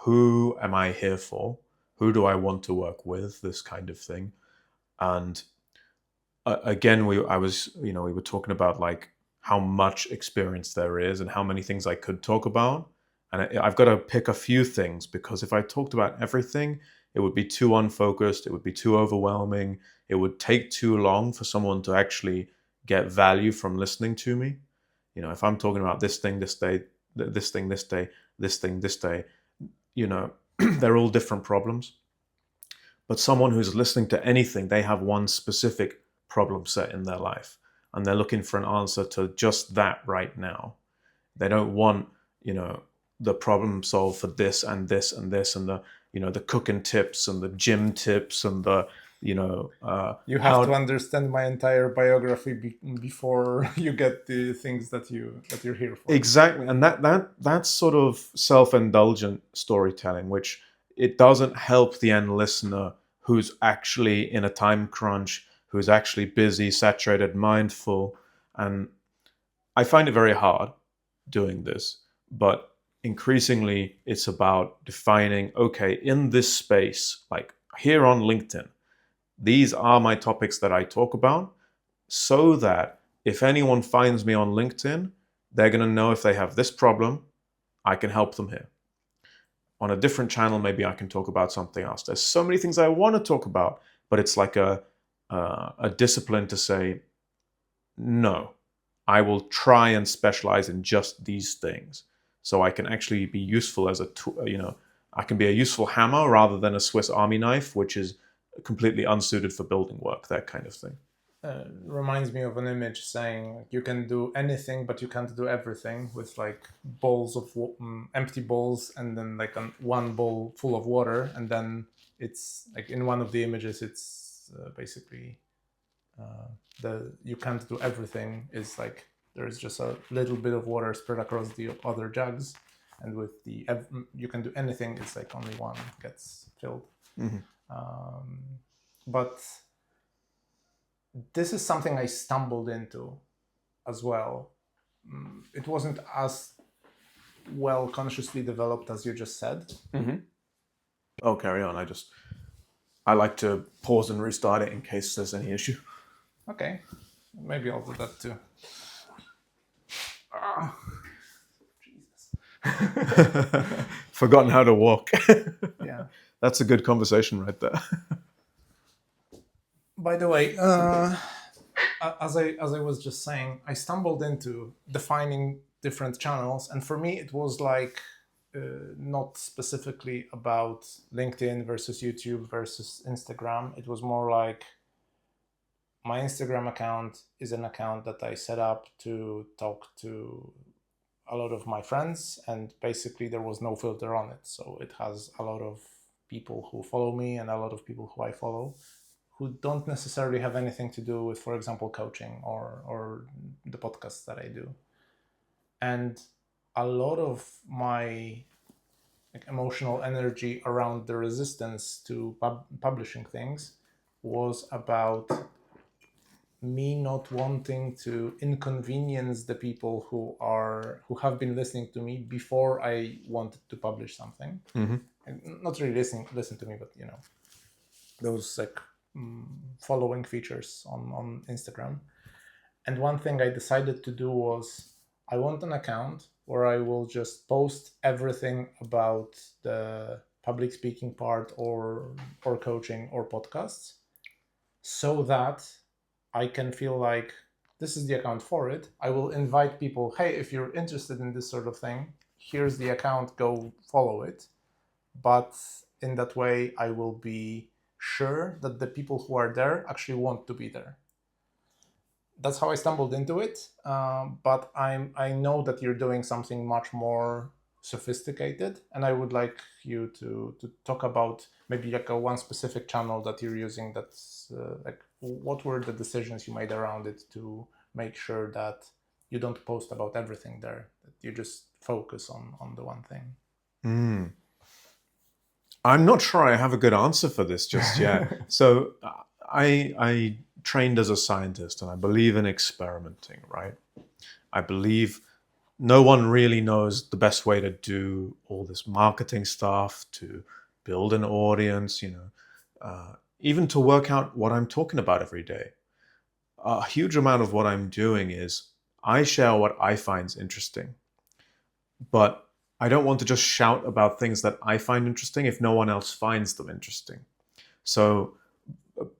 who am I here for, who do I want to work with, this kind of thing. And again, we were talking about like how much experience there is and how many things I could talk about, and I've got to pick a few things, because if I talked about everything, it would be too unfocused, it would be too overwhelming, it would take too long for someone to actually get value from listening to me. You know, if I'm talking about this thing this day, this thing this day, this thing this day, you know, they're all different problems. But someone who's listening to anything, they have one specific problem set in their life, and they're looking for an answer to just that right now. They don't want, you know, the problem solved for this and this and this, and the, you know, the cooking tips and the gym tips and the, you know, you have to understand my entire biography before you get the things that you're here for. Exactly. And that's sort of self-indulgent storytelling, which it doesn't help the end listener who's actually in a time crunch, who's actually busy, saturated, mindful. And I find it very hard doing this, but increasingly it's about defining, okay, in this space, like here on LinkedIn, these are my topics that I talk about, so that if anyone finds me on LinkedIn, they're going to know if they have this problem, I can help them here. On a different channel, maybe I can talk about something else. There's so many things I want to talk about, but it's like a discipline to say, no, I will try and specialize in just these things, so I can actually be useful as a tool. You know, I can be a useful hammer rather than a Swiss Army knife, which is completely unsuited for building work, that kind of thing. Reminds me of an image saying you can do anything but you can't do everything, with like bowls of empty bowls, and then like one bowl full of water, and then it's like in one of the images it's basically the you can't do everything is like there's just a little bit of water spread across the other jugs, and with the you can do anything, it's like only one gets filled. But this is something I stumbled into as well. It wasn't as well consciously developed as you just said. Oh, carry on. I like to pause and restart it in case there's any issue. Okay, maybe I'll do that too. Jesus. Forgotten how to walk. Yeah. That's a good conversation right there. By the way, as I was just saying, I stumbled into defining different channels, and for me it was like not specifically about LinkedIn versus YouTube versus Instagram. It was more like my Instagram account is an account that I set up to talk to a lot of my friends, and basically there was no filter on it. So it has a lot of people who follow me and a lot of people who I follow, who don't necessarily have anything to do with, for example, coaching or the podcasts that I do. And a lot of my emotional energy around the resistance to publishing things was about me not wanting to inconvenience the people who have been listening to me before I wanted to publish something. And not really listen to me, but you know, those like following features on Instagram. And one thing I decided to do was I want an account where I will just post everything about the public speaking part or coaching or podcasts, so that I can feel like this is the account for it. I will invite people, hey, if you're interested in this sort of thing, here's the account, go follow it. But in that way, I will be sure that the people who are there actually want to be there. That's how I stumbled into it. But I know that you're doing something much more sophisticated, and I would like you to talk about maybe like a one specific channel that you're using. That's like, what were the decisions you made around it to make sure that you don't post about everything there, that you just focus on the one thing. I'm not sure I have a good answer for this just yet. So I trained as a scientist, and I believe in experimenting, right? I believe no one really knows the best way to do all this marketing stuff, to build an audience, even to work out what I'm talking about every day. A huge amount of what I'm doing is I share what I find interesting, but I don't want to just shout about things that I find interesting if no one else finds them interesting. So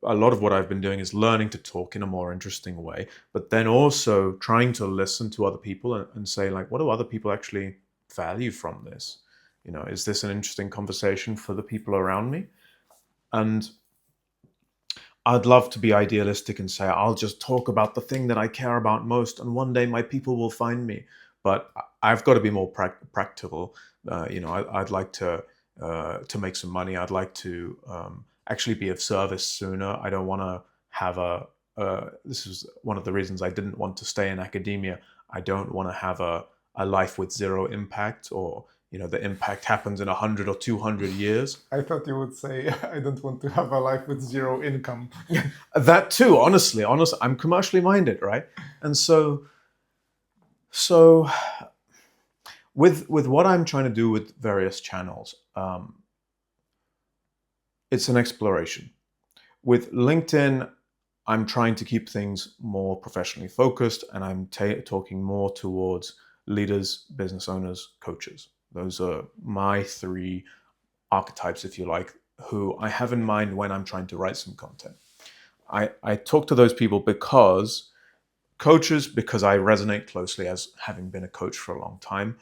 a lot of what I've been doing is learning to talk in a more interesting way, but then also trying to listen to other people and say, like, what do other people actually value from this? Is this an interesting conversation for the people around me? And I'd love to be idealistic and say, I'll just talk about the thing that I care about most, and one day my people will find me. But I've got to be more practical. I'd like to make some money. I'd like to actually be of service sooner. I don't want to have this is one of the reasons I didn't want to stay in academia. I don't want to have a life with zero impact, or the impact happens in 100 or 200 years. I thought you would say, I don't want to have a life with zero income. That too, honestly, I'm commercially minded, right? And so with what I'm trying to do with various channels, it's an exploration. With LinkedIn, I'm trying to keep things more professionally focused, and I'm talking more towards leaders, business owners, coaches. Those are my three archetypes, if you like, who I have in mind when I'm trying to write some content. I talk to those people because coaches, because I resonate closely as having been a coach for a long time.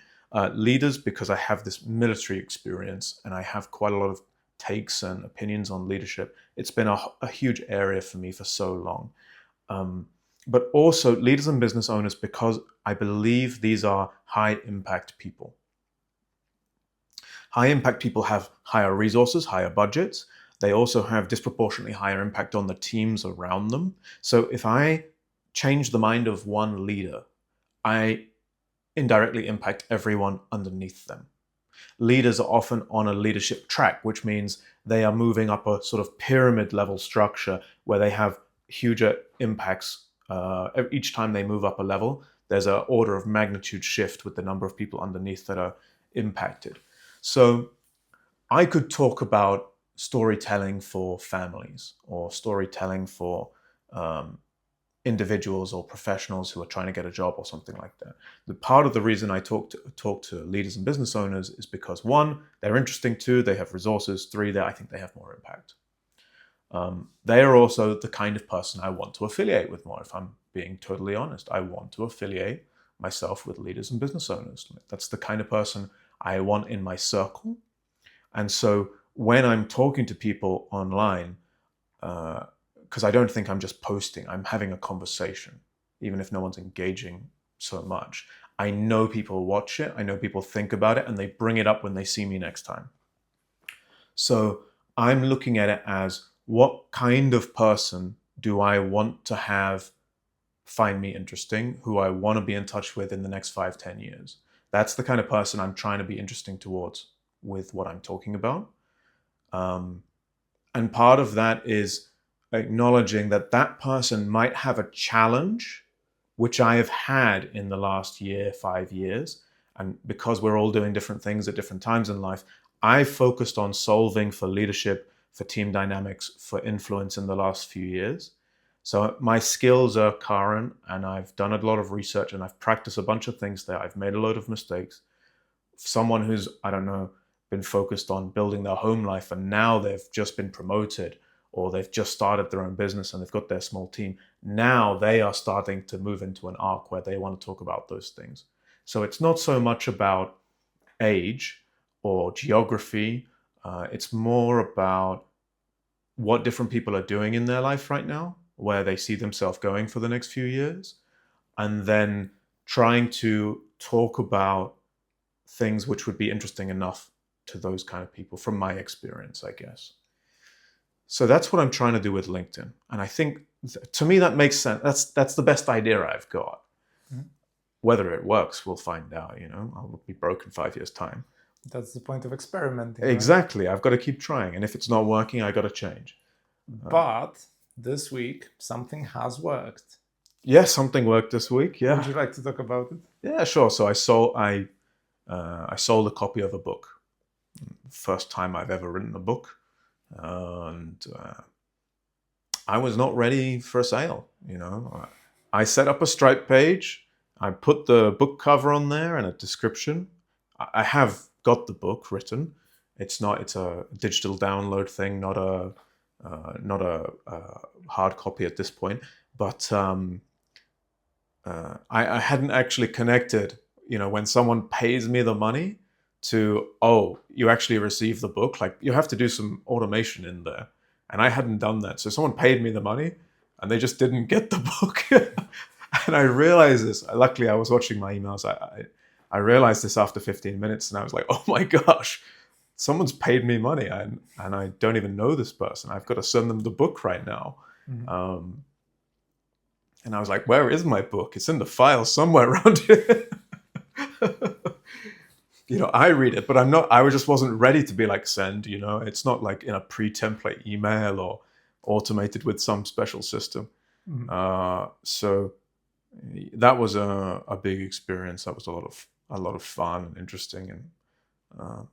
Leaders, because I have this military experience and I have quite a lot of takes and opinions on leadership. It's been a huge area for me for so long. But also leaders and business owners, because I believe these are high impact people. High impact people have higher resources, higher budgets. They also have disproportionately higher impact on the teams around them. So if I change the mind of one leader, I indirectly impact everyone underneath them. Leaders are often on a leadership track, which means they are moving up a sort of pyramid level structure where they have huger impacts. Each time they move up a level, there's an order of magnitude shift with the number of people underneath that are impacted. So I could talk about storytelling for families, or storytelling for individuals or professionals who are trying to get a job or something like that. The part of the reason I talk to leaders and business owners is because, one, they're interesting. Two, they have resources. Three, I think they have more impact. They are also the kind of person I want to affiliate with more. If I'm being totally honest, I want to affiliate myself with leaders and business owners. That's the kind of person I want in my circle. And so when I'm talking to people online, because I don't think I'm just posting, I'm having a conversation, even if no one's engaging so much. I know people watch it, I know people think about it, and they bring it up when they see me next time. So I'm looking at it as, what kind of person do I want to have find me interesting, who I want to be in touch with in the next 5-10 years? That's the kind of person I'm trying to be interesting towards with what I'm talking about. And part of that is acknowledging that that person might have a challenge, which I have had in the last year, 5 years. And because we're all doing different things at different times in life, I focused on solving for leadership, for team dynamics, for influence in the last few years. So my skills are current, and I've done a lot of research, and I've practiced a bunch of things there. I've made a load of mistakes. Someone who's, I don't know, been focused on building their home life, and now they've just been promoted, or they've just started their own business and they've got their small team. Now they are starting to move into an arc where they want to talk about those things. So it's not so much about age or geography. It's more about what different people are doing in their life right now, where they see themselves going for the next few years, and then trying to talk about things which would be interesting enough to those kind of people from my experience, I guess. So that's what I'm trying to do with LinkedIn. And I think, to me, that makes sense. That's the best idea I've got. Mm-hmm. Whether it works, we'll find out. I'll be broke in 5 years' time. That's the point of experimenting. Exactly. Right? I've got to keep trying. And if it's not working, I got to change. But this week, something has worked. Yeah, something worked this week. Yeah. Would you like to talk about it? Yeah, sure. So I sold a copy of a book. First time I've ever written a book. And I was not ready for a sale. I set up a Stripe page. I put the book cover on there and a description. I have got the book written. It's a digital download thing, not a hard copy at this point. But I hadn't actually connected. When someone pays me the money, to, oh, you actually received the book. Like, you have to do some automation in there. And I hadn't done that. So someone paid me the money and they just didn't get the book. And I realized this. Luckily, I was watching my emails. I realized this after 15 minutes and I was like, oh my gosh, someone's paid me money and I don't even know this person. I've got to send them the book right now. Mm-hmm. And I was like, where is my book? It's in the file somewhere around here. I read it, but I just wasn't ready to be like, send, it's not like in a pre-template email or automated with some special system. Mm-hmm. So that was a big experience. That was a lot of fun and interesting. And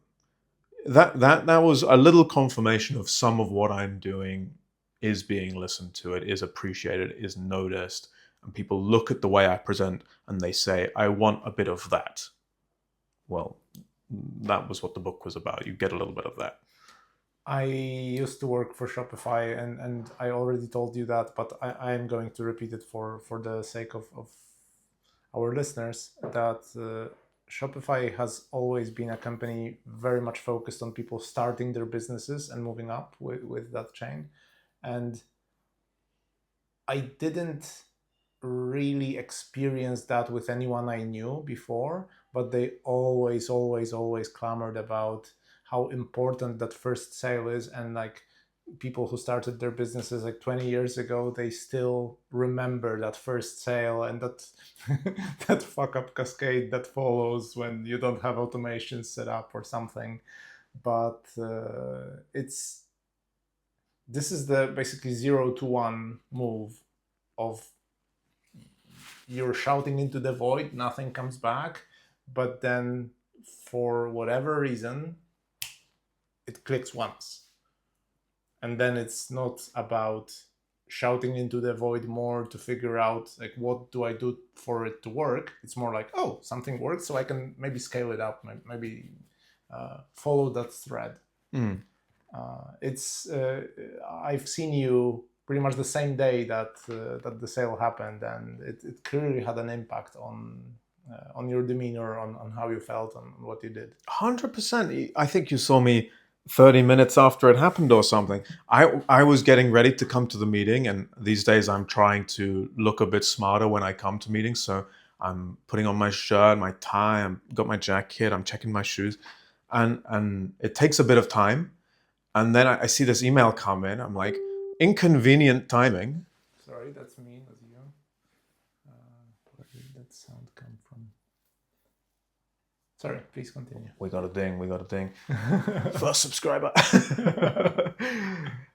that was a little confirmation of some of what I'm doing is being listened to, it is appreciated, it is noticed. And people look at the way I present and they say, I want a bit of that. Well, that was what the book was about. You get a little bit of that. I used to work for Shopify, and I already told you that, but I am going to repeat it for the sake of our listeners, that Shopify has always been a company very much focused on people starting their businesses and moving up with that chain. And I didn't really experience that with anyone I knew before, but they always clamored about how important that first sale is. And like, people who started their businesses like 20 years ago, they still remember that first sale and that that fuck up cascade that follows when you don't have automation set up or something. But this is the basically 0 to 1 move of, you're shouting into the void, nothing comes back, but then for whatever reason, it clicks once. And then it's not about shouting into the void more to figure out, like, what do I do for it to work? It's more like, oh, something works, so I can maybe scale it up, maybe follow that thread. Mm. I've seen you pretty much the same day that the sale happened, and it clearly had an impact on your demeanor, on how you felt, on what you did. 100%. I think you saw me 30 minutes after it happened or something. I was getting ready to come to the meeting, and these days I'm trying to look a bit smarter when I come to meetings. So I'm putting on my shirt, my tie, I've got my jacket, I'm checking my shoes, and it takes a bit of time. And then I see this email come in. I'm like, inconvenient timing. Sorry, that's me, not you. Where did that sound come from? Sorry, please continue. We got a ding. First subscriber.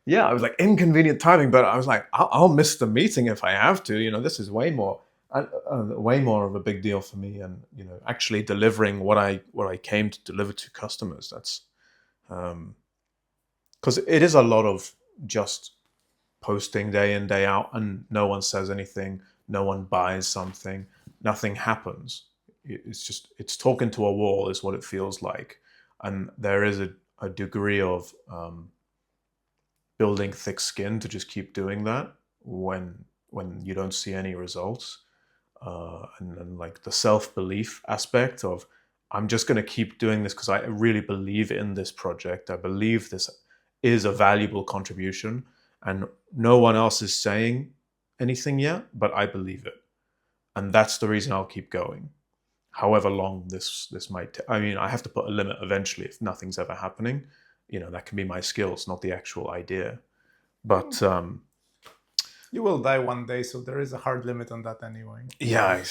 Yeah, I was like, inconvenient timing, but I was like, I'll miss the meeting if I have to. This is way more of a big deal for me, and actually delivering what I came to deliver to customers. That's because it is a lot of just posting day in, day out, and no one says anything, no one buys something, nothing happens. It's just, it's talking to a wall is what it feels like. And there is a degree of building thick skin to just keep doing that when you don't see any results. And then like the self-belief aspect of, I'm just going to keep doing this because I really believe in this project. I believe this is a valuable contribution, and no one else is saying anything yet, but I believe it. And that's the reason I'll keep going. However long this might take. I mean, I have to put a limit eventually if nothing's ever happening. That can be my skills, not the actual idea. But You will die one day, so there is a hard limit on that anyway. yeah,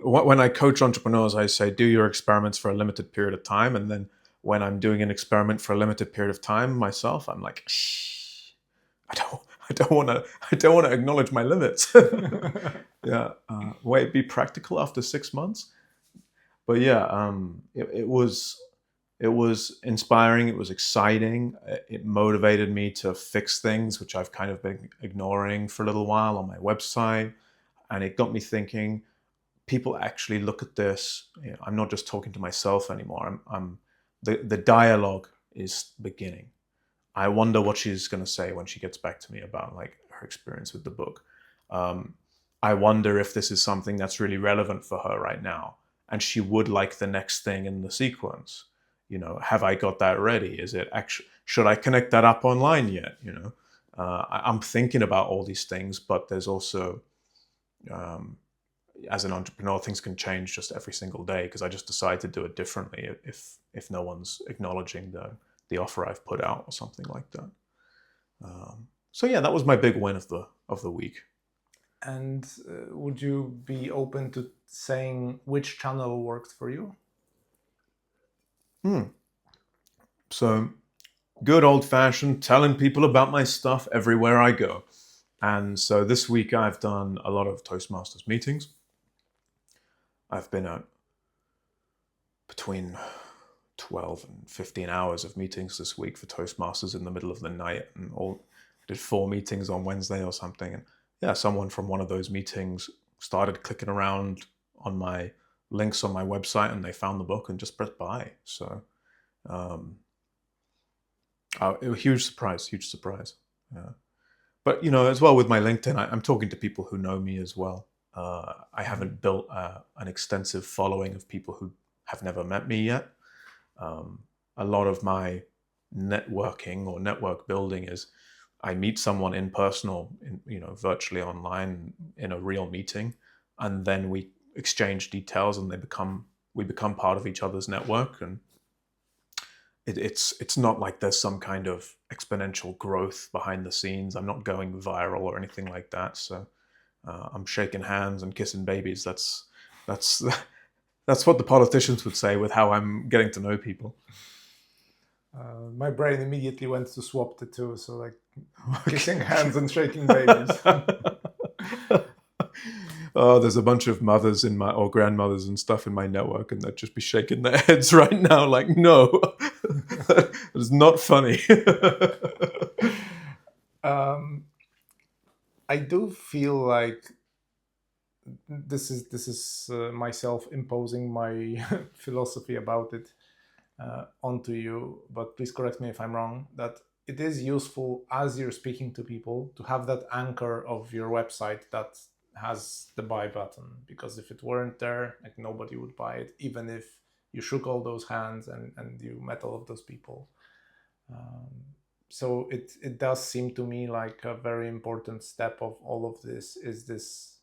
when I coach entrepreneurs, I say, do your experiments for a limited period of time. And then when I'm doing an experiment for a limited period of time myself, I'm like, shh, I don't want to acknowledge my limits. Yeah. Wait, be practical after 6 months. But yeah, it was inspiring. It was exciting. It motivated me to fix things, which I've kind of been ignoring for a little while on my website. And it got me thinking, people actually look at this. I'm not just talking to myself anymore. The dialogue is beginning. I wonder what she's going to say when she gets back to me about like her experience with the book. I wonder if this is something that's really relevant for her right now, and she would like the next thing in the sequence. Have I got that ready? Is it actually, should I connect that up online yet? I'm thinking about all these things, but there's also, as an entrepreneur, things can change just every single day because I just decide to do it differently if no one's acknowledging the offer I've put out or something like that. So yeah, that was my big win of the week. And would you be open to saying which channel worked for you? So good old-fashioned telling people about my stuff everywhere I go. And so this week I've done a lot of Toastmasters meetings. I've been at between 12 and 15 hours of meetings this week for Toastmasters in the middle of the night, and did 4 meetings on Wednesday or something. And yeah, someone from one of those meetings started clicking around on my links on my website, and they found the book and just pressed buy. So it was a huge surprise. Yeah. But as well with my LinkedIn, I'm talking to people who know me as well. I haven't built an extensive following of people who have never met me yet. A lot of my networking or network building is I meet someone in person or virtually online in a real meeting, and then we exchange details, and we become part of each other's network. And it's not like there's some kind of exponential growth behind the scenes. I'm not going viral or anything like that. So I'm shaking hands and kissing babies. That's what the politicians would say with how I'm getting to know people. My brain immediately went to swap the two, so like kissing hands and shaking babies. Oh, there's a bunch of mothers or grandmothers and stuff in my network, and they'd just be shaking their heads right now, like, no, it's not funny. I do feel like this is myself imposing my philosophy about it onto you, but please correct me if I'm wrong, that it is useful as you're speaking to people to have that anchor of your website that has the buy button, because if it weren't there, like, nobody would buy it, even if you shook all those hands and you met all of those people. So it does seem to me like a very important step of all of this is this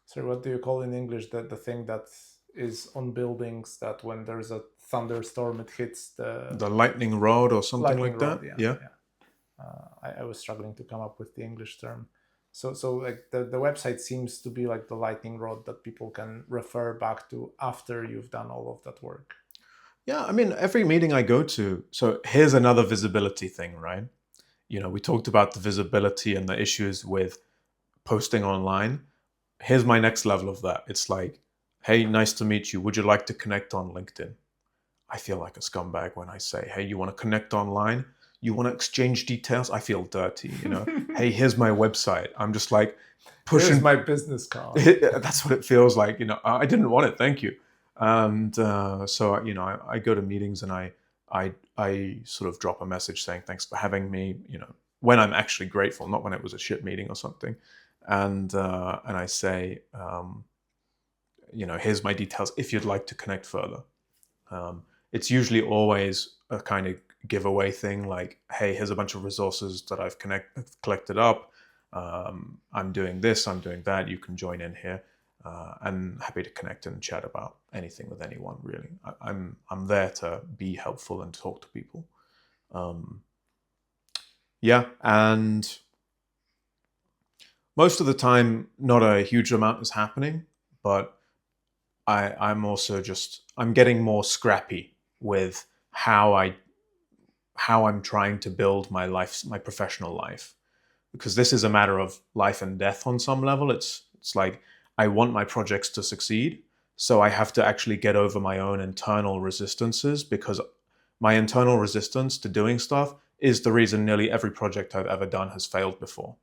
sorry, what do you call in English the thing that is on buildings, that when there's a thunderstorm it hits the lightning rod or something like that? Yeah. I was struggling to come up with the English term. So like the website seems to be like the lightning rod that people can refer back to after you've done all of that work. Yeah, I mean, every meeting I go to, so here's another visibility thing, right? We talked about the visibility and the issues with posting online. Here's my next level of that. It's like, hey, nice to meet you. Would you like to connect on LinkedIn? I feel like a scumbag when I say, hey, you want to connect online? You want to exchange details? I feel dirty, Hey, here's my website. I'm just like pushing. Here's my business card. That's what it feels like, I didn't want it, thank you. And so, I go to meetings and I sort of drop a message saying, thanks for having me, when I'm actually grateful, not when it was a shit meeting or something. And I say, here's my details if you'd like to connect further. It's usually always a kind of giveaway thing, like, hey, here's a bunch of resources that I've collected up. I'm doing this, I'm doing that. You can join in here. I'm happy to connect and chat about anything with anyone, really. I'm there to be helpful and talk to people. Yeah, and most of the time, not a huge amount is happening, but I'm also I'm getting more scrappy with how I'm trying to build my professional life, because this is a matter of life and death on some level. It's like I want my projects to succeed, so I have to actually get over my own internal resistances, because my internal resistance to doing stuff is the reason nearly every project I've ever done has failed before.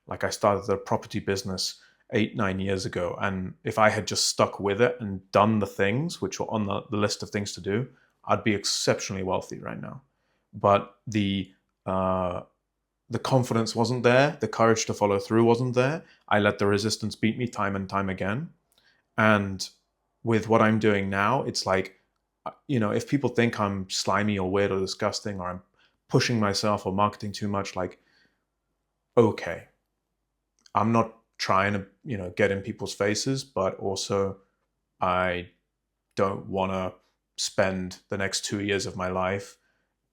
Like, I started a property business 8-9 years ago, and if I had just stuck with it and done the things which were on the list of things to do, I'd be exceptionally wealthy right now. But the confidence wasn't there, the courage to follow through wasn't there. I let the resistance beat me time and time again. And with what I'm doing now, it's like, if people think I'm slimy or weird or disgusting, or I'm pushing myself or marketing too much, like, okay, I'm not trying to, get in people's faces, but also I don't want to spend the next 2 years of my life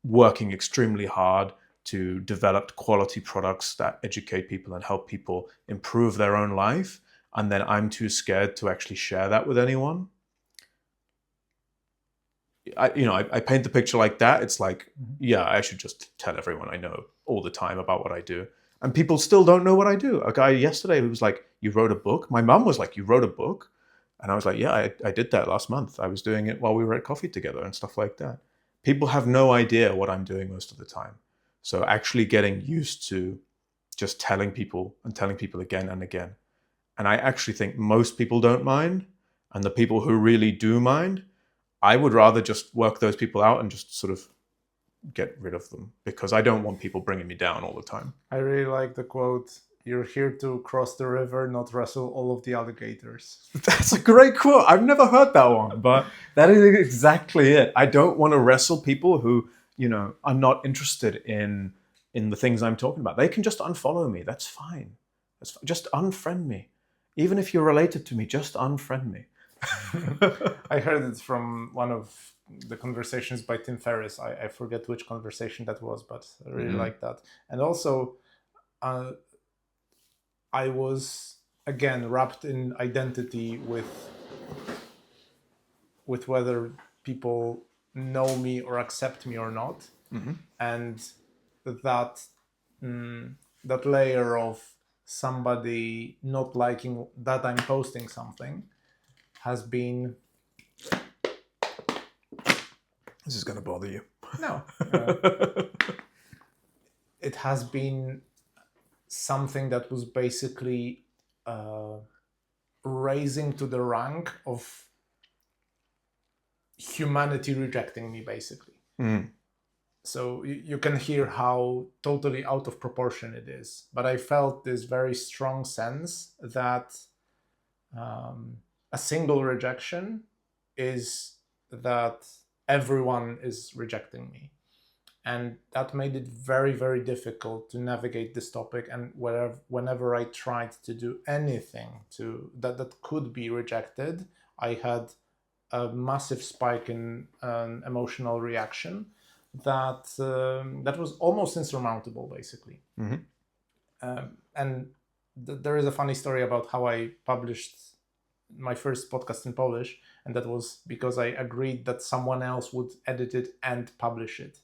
working extremely hard to develop quality products that educate people and help people improve their own life, and then I'm too scared to actually share that with anyone. I paint the picture like that. It's like, yeah, I should just tell everyone I know all the time about what I do. And people still don't know what I do. A guy yesterday who was like, you wrote a book? My mum was like, you wrote a book? And I was like, yeah, I did that last month. I was doing it while we were at coffee together and stuff like that. People have no idea what I'm doing most of the time. So actually getting used to just telling people again and again. And I actually think most people don't mind. And the people who really do mind, I would rather just work those people out and just sort of get rid of them, because I don't want people bringing me down all the time. I really like the quote, you're here to cross the river, not wrestle all of the alligators. That's a great quote. I've never heard that one, but that is exactly it. I don't want to wrestle people who, are not interested in the things I'm talking about. They can just unfollow me. That's fine. Just unfriend me. Even if you're related to me, just unfriend me. I heard it from one of the conversations by Tim Ferriss. I forget which conversation that was, but I really like that. And also, I was, again, wrapped in identity with whether people know me or accept me or not. And that that layer of somebody not liking that I'm posting something has been... This is going to bother you. No. It has been something that was basically raising to the rank of humanity rejecting me, basically. So you can hear how totally out of proportion it is. But I felt this very strong sense that a single rejection is that everyone is rejecting me. And that made it very, very difficult to navigate this topic. And whenever I tried to do anything that could be rejected, I had a massive spike in an emotional reaction that was almost insurmountable, basically. And there is a funny story about how I published my first podcast in Polish, and that was because I agreed that someone else would edit it and publish it.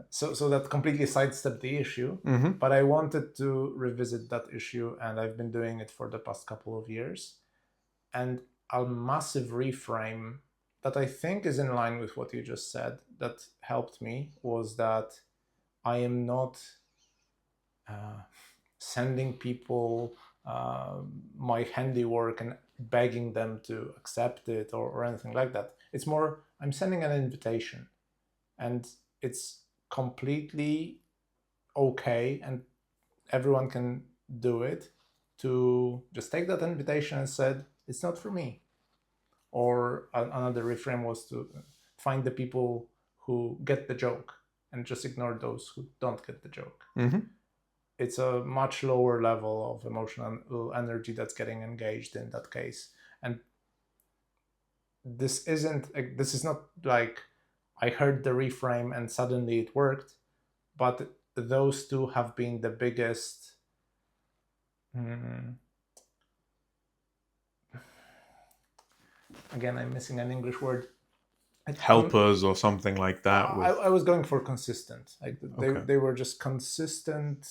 So that completely sidestepped the issue, but I wanted to revisit that issue, and I've been doing it for the past couple of years. And a massive reframe that I think is in line with what you just said that helped me was that I am not sending people my handiwork and begging them to accept it or anything like that. It's more, I'm sending an invitation, and it's completely okay, and everyone can do it, to just take that invitation and said, it's not for me. Or another reframe was to find the people who get the joke and just ignore those who don't get the joke. Mm-hmm. It's a much lower level of emotional energy that's getting engaged in that case. And this is not like I heard the reframe and suddenly it worked, but those two have been the biggest again, I'm missing an English word. Helpers or something like that. I was going for consistent. Like Okay. they were just consistent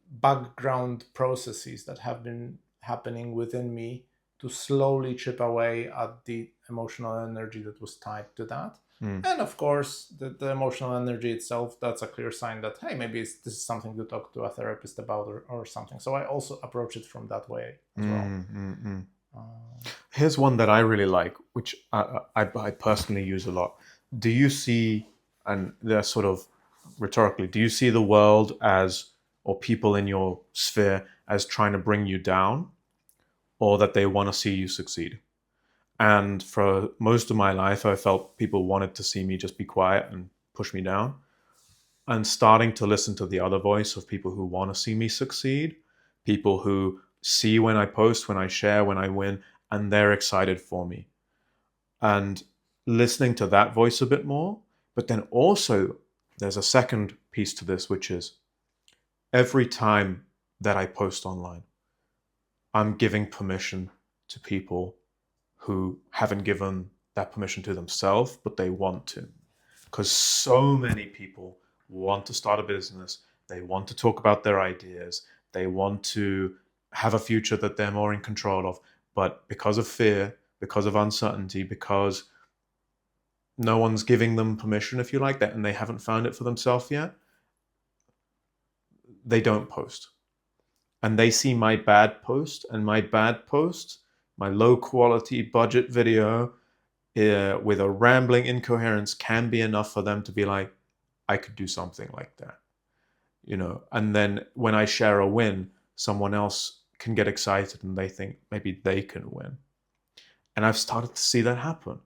background processes that have been happening within me to slowly chip away at the emotional energy that was tied to that. And of course, the emotional energy itself, that's a clear sign that, hey, maybe this is something to talk to a therapist about or something. So I also approach it from that way as well. Here's one that I really like, which I personally use a lot. Do you see, and they're sort of rhetorically, do you see the world as, or people in your sphere as trying to bring you down, or that they want to see you succeed? And for most of my life, I felt people wanted to see me just be quiet and push me down. And starting to listen to the other voice of people who want to see me succeed, people who see when I post, when I share, when I win, and they're excited for me. And listening to that voice a bit more. But then also, there's a second piece to this, which is every time that I post online, I'm giving permission to people who haven't given that permission to themselves, but they want to. Because so many people want to start a business, they want to talk about their ideas, they want to have a future that they're more in control of, but because of fear, because of uncertainty, because no one's giving them permission, if you like that, and they haven't found it for themselves yet, they don't post. And they see my bad post, and my bad post, my low quality budget video with a rambling incoherence can be enough for them to be like, I could do something like that, you know. And then when I share a win, someone else can get excited and they think maybe they can win. And I've started to see that happen.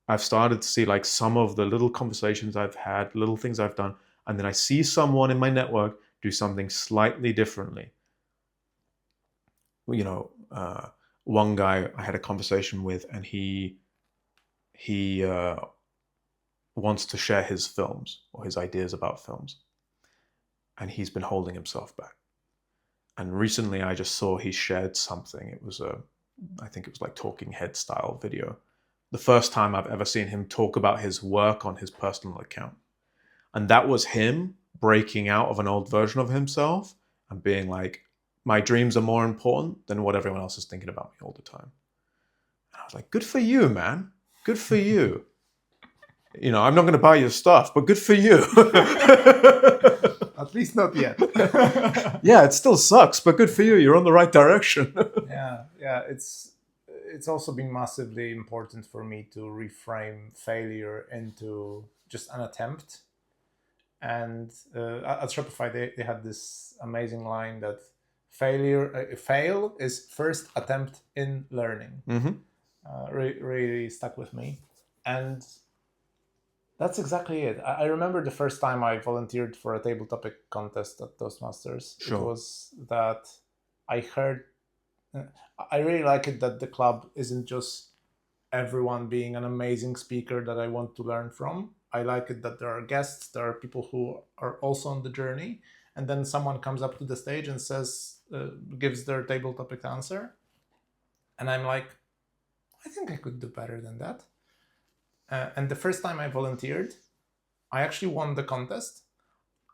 I've started to see like some of the little conversations I've had, little things I've done, and then I see someone in my network do something slightly differently. You know, one guy I had a conversation with, and he wants to share his films or his ideas about films, and he's been holding himself back. And recently I just saw he shared something. It was I think it was like talking head style video. The first time I've ever seen him talk about his work on his personal account. And that was him breaking out of an old version of himself and being like, my dreams are more important than what everyone else is thinking about me all the time. And I was like, good for you, man. Good for you. You know, I'm not going to buy your stuff, but good for you. At least not yet. Yeah, it still sucks, but good for you. You're on the right direction. Yeah. It's also been massively important for me to reframe failure into just an attempt. And at Shopify, they had this amazing line that fail is first attempt in learning. Really stuck with me. And that's exactly it. I remember the first time I volunteered for a table topic contest at Toastmasters. Sure. It was that I heard, I really like it that the club isn't just everyone being an amazing speaker that I want to learn from. I like it that there are guests, there are people who are also on the journey, and then someone comes up to the stage and says, gives their table topic answer. And I'm like, I think I could do better than that. And the first time I volunteered, I actually won the contest.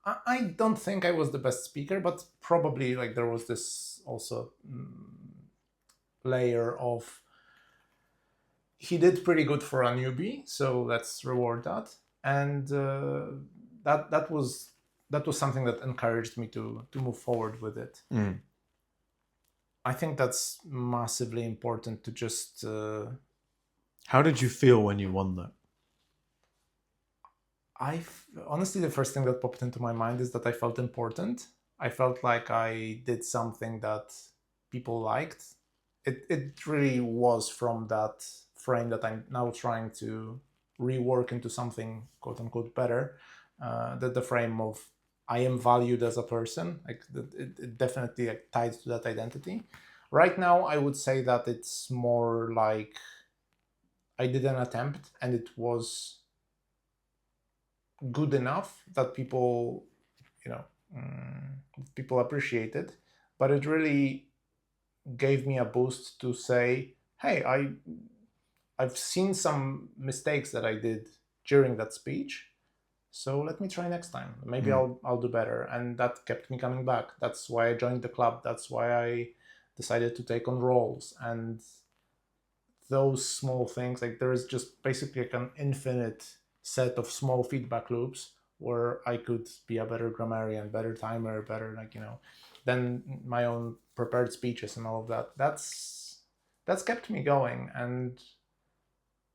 I don't think I was the best speaker, but probably like there was this also layer of, he did pretty good for a newbie, so let's reward that. And that was something that encouraged me to move forward with it. I think that's massively important to just. How did you feel when you won that? Honestly, the first thing that popped into my mind is that I felt important. I felt like I did something that people liked. It really was from that frame that I'm now trying to rework into something quote unquote better. That the frame of I am valued as a person, like it definitely like, ties to that identity. Right now, I would say that it's more like I did an attempt and it was good enough that people, you know, people appreciate it. But it really gave me a boost to say, hey, I've seen some mistakes that I did during that speech. So let me try next time. Maybe I'll do better. And that kept me coming back. That's why I joined the club. That's why I decided to take on roles. And those small things, like there is just basically like an infinite set of small feedback loops where I could be a better grammarian, better timer, better than my own prepared speeches and all of that. That's kept me going. And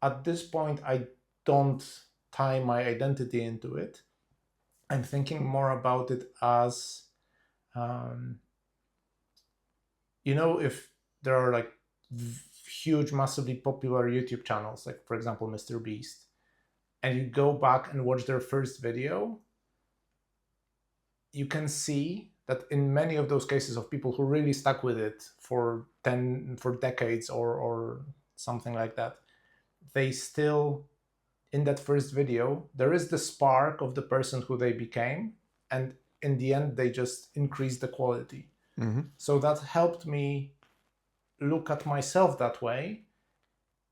at this point, I don't tie my identity into it. I'm thinking more about it as, if there are like huge, massively popular YouTube channels, like for example, Mr. Beast, and you go back and watch their first video, you can see that in many of those cases of people who really stuck with it for decades or something like that, they still, in that first video, there is the spark of the person who they became, and in the end, they just increase the quality. So that helped me look at myself that way,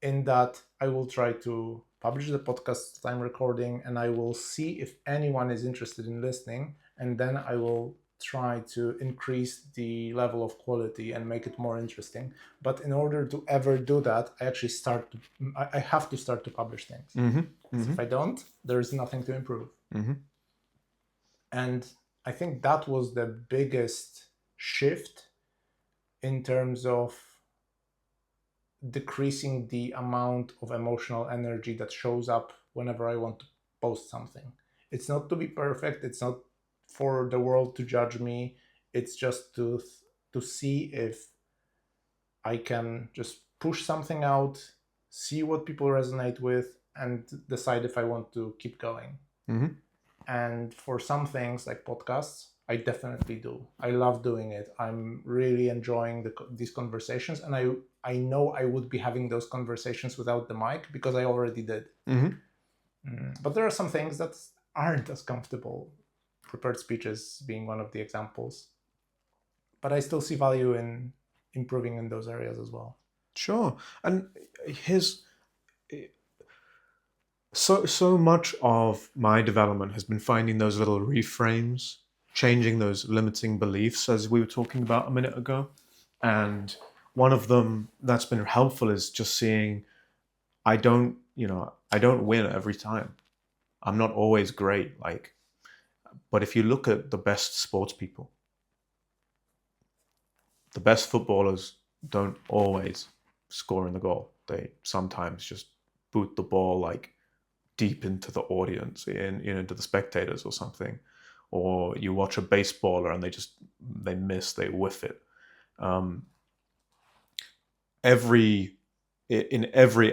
in that I will try to publish the podcast that I'm recording, and I will see if anyone is interested in listening, and then I will try to increase the level of quality and make it more interesting. But in order to ever do that, I have to start to publish things. If I don't, there's nothing to improve. And I think that was the biggest shift in terms of decreasing the amount of emotional energy that shows up whenever I want to post something. It's not to be perfect. It's not for the world to judge me. It's just to see if I can just push something out, see what people resonate with, and decide if I want to keep going. And for some things like podcasts, I definitely do. I love doing it. I'm really enjoying these conversations, and I know I would be having those conversations without the mic because I already did. But there are some things that aren't as comfortable, prepared speeches being one of the examples. But I still see value in improving in those areas as well. Sure. And so much of my development has been finding those little reframes, changing those limiting beliefs, as we were talking about a minute ago. And one of them that's been helpful is just seeing I don't win every time. I'm not always great. But if you look at the best sports people, the best footballers don't always score in the goal. They sometimes just boot the ball deep into the audience, into the spectators or something. Or you watch a baseballer and they miss, they whiff it. In every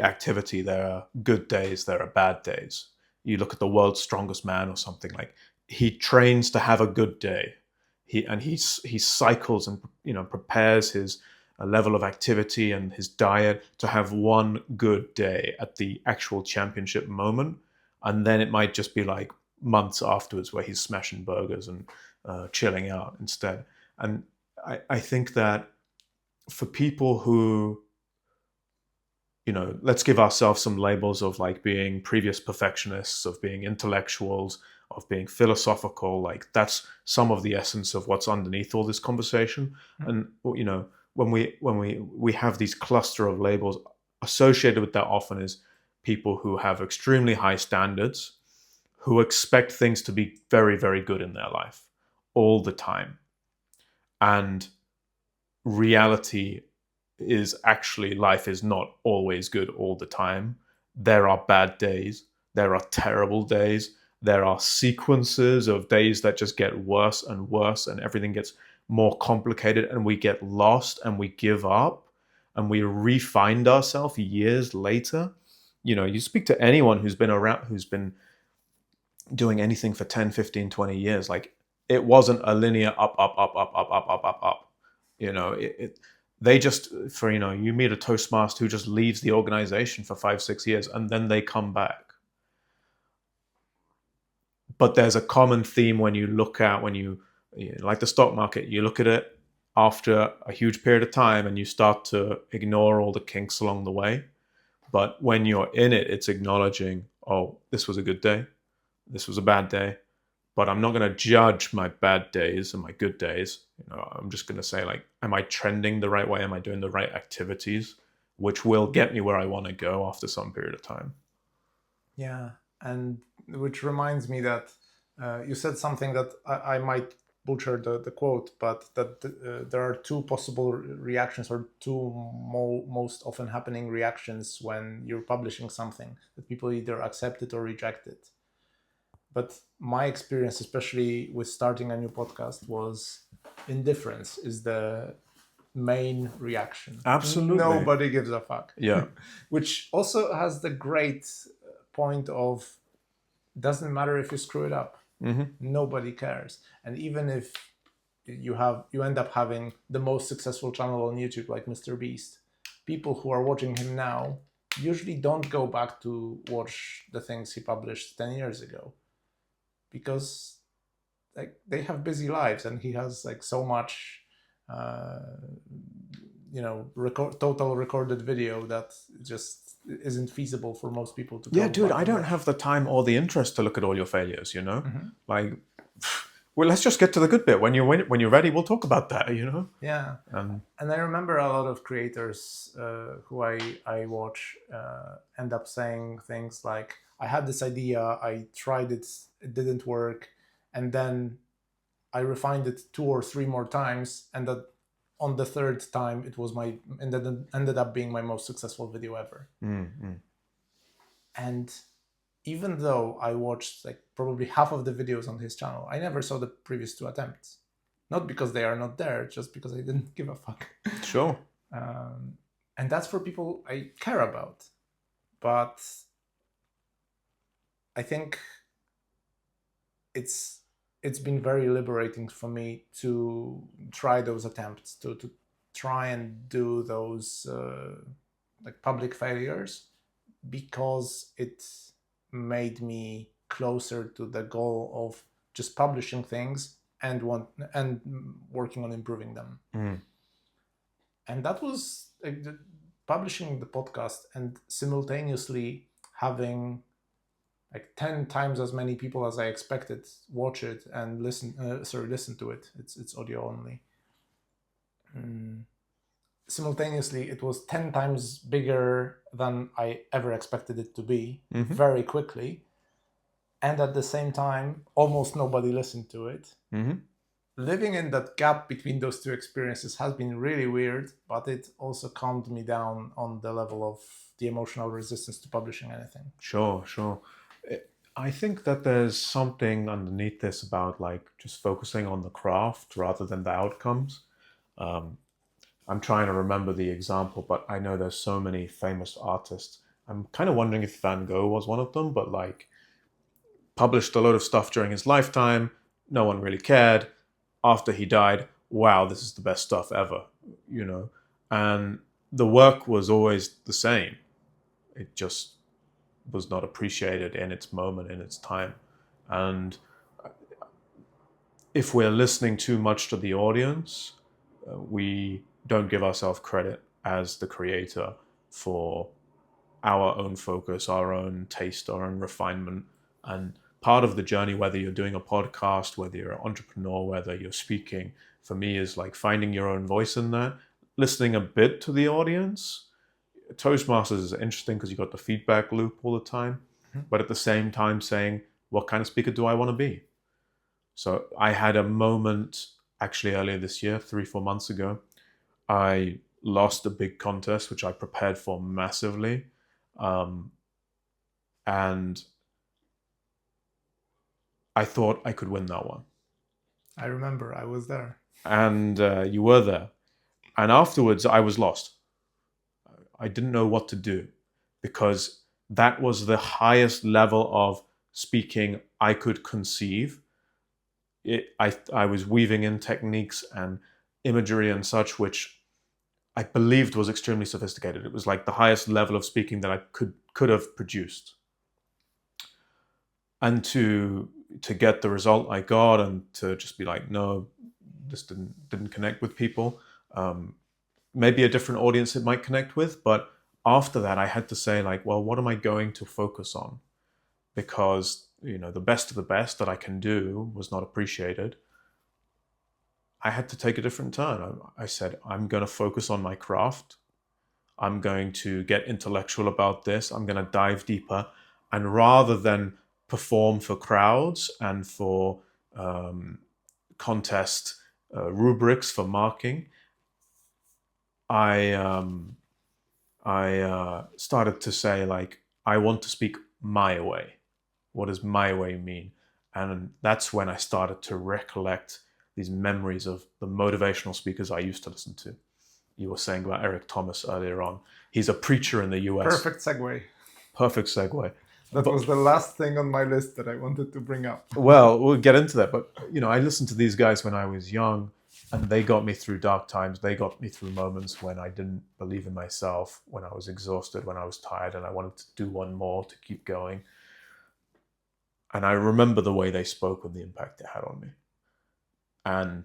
activity, there are good days, there are bad days. You look at the world's strongest man or something, he trains to have a good day. He cycles and prepares his level of activity and his diet to have one good day at the actual championship moment, and then it might just be months afterwards where he's smashing burgers and chilling out instead. And I think that for people who, let's give ourselves some labels of being previous perfectionists, of being intellectuals, of being philosophical, that's some of the essence of what's underneath all this conversation. And when we have these cluster of labels, associated with that often is people who have extremely high standards, who expect things to be very, very good in their life all the time. And reality is actually, life is not always good all the time. There are bad days. There are terrible days. There are sequences of days that just get worse and worse, and everything gets more complicated, and we get lost and we give up and we re-find ourselves years later. You know, you speak to anyone who's been around, who's been doing anything for 10, 15, 20 years, like it wasn't a linear up, up, up, up, up, up, up, up, up. You know, they just, for, you know, you meet a Toastmaster who just leaves the organization for 5, 6 years and then they come back. But there's a common theme when you look at, like the stock market, you look at it after a huge period of time and you start to ignore all the kinks along the way. But when you're in it, it's acknowledging, oh, this was a good day. This was a bad day. But I'm not going to judge my bad days and my good days. You know, I'm just going to say, like, am I trending the right way? Am I doing the right activities, which will get me where I want to go after some period of time? Yeah, and which reminds me that you said something that I might butcher the quote, but that there are two possible reactions, or two most often happening reactions when you're publishing something, that people either accept it or reject it. But my experience, especially with starting a new podcast, was indifference is the main reaction. Absolutely. Nobody gives a fuck. Yeah. Which also has the great point of, doesn't matter if you screw it up. Mm-hmm. Nobody cares. And even if you end up having the most successful channel on YouTube, like Mr. Beast, people who are watching him now usually don't go back to watch the things he published 10 years ago, because like they have busy lives and he has like so much total recorded video that just isn't feasible for most people to go. Yeah, dude, I don't have the time or the interest to look at all your failures, you know? Mm-hmm. Like, well, let's just get to the good bit. When you're ready, we'll talk about that, you know? Yeah. And I remember a lot of creators who I watch end up saying things like, I had this idea, I tried it, it didn't work, and then I refined it 2 or 3 more times, and that on the third time it was ended up being my most successful video ever. Mm-hmm. And even though I watched like probably half of the videos on his channel, I never saw the previous 2 attempts. Not because they are not there, just because I didn't give a fuck. Sure. And that's for people I care about. But I think it's been very liberating for me to try those attempts, to try and do those like public failures, because it made me closer to the goal of just publishing things and working on improving them. Mm. And that was like publishing the podcast and simultaneously having like 10 times as many people as I expected watch it and listen to it. It's audio only. Simultaneously, it was 10 times bigger than I ever expected it to be, Mm-hmm. very quickly. And at the same time, almost nobody listened to it. Mm-hmm. Living in that gap between those 2 experiences has been really weird, but it also calmed me down on the level of the emotional resistance to publishing anything. Sure. I think that there's something underneath this about like just focusing on the craft rather than the outcomes. I'm trying to remember the example, but I know there's so many famous artists. I'm kind of wondering if Van Gogh was one of them, but like published a lot of stuff during his lifetime. No one really cared. After he died, wow, this is the best stuff ever, you know? And the work was always the same. It just was not appreciated in its moment, in its time. And if we're listening too much to the audience, we don't give ourselves credit as the creator for our own focus, our own taste, our own refinement. And part of the journey, whether you're doing a podcast, whether you're an entrepreneur, whether you're speaking, for me is like finding your own voice in that, listening a bit to the audience, Toastmasters is interesting because you got the feedback loop all the time, but at the same time saying, what kind of speaker do I want to be? So I had a moment actually earlier this year, 3-4 months ago. I lost a big contest, which I prepared for massively. And I thought I could win that one. I remember I was there. And you were there. And afterwards, I was lost. I didn't know what to do because that was the highest level of speaking I could conceive. I was weaving in techniques and imagery and such, which I believed was extremely sophisticated. It was like the highest level of speaking that I could have produced. And to get the result I got, and to just be like, no, this didn't connect with people. Maybe a different audience it might connect with, but after that, I had to say, like, well, what am I going to focus on? Because the best of the best that I can do was not appreciated. I had to take a different turn. I said, I'm going to focus on my craft. I'm going to get intellectual about this. I'm going to dive deeper. And rather than perform for crowds and for contest rubrics for marking, I started to say, like, I want to speak my way. What does my way mean? And that's when I started to recollect these memories of the motivational speakers I used to listen to. You were saying about Eric Thomas earlier on. He's a preacher in the US. Perfect segue. Perfect segue. That was the last thing on my list that I wanted to bring up. Well, we'll get into that. But, I listened to these guys when I was young, and they got me through dark times. They got me through moments when I didn't believe in myself, when I was exhausted, when I was tired, and I wanted to do one more to keep going. And I remember the way they spoke and the impact it had on me. And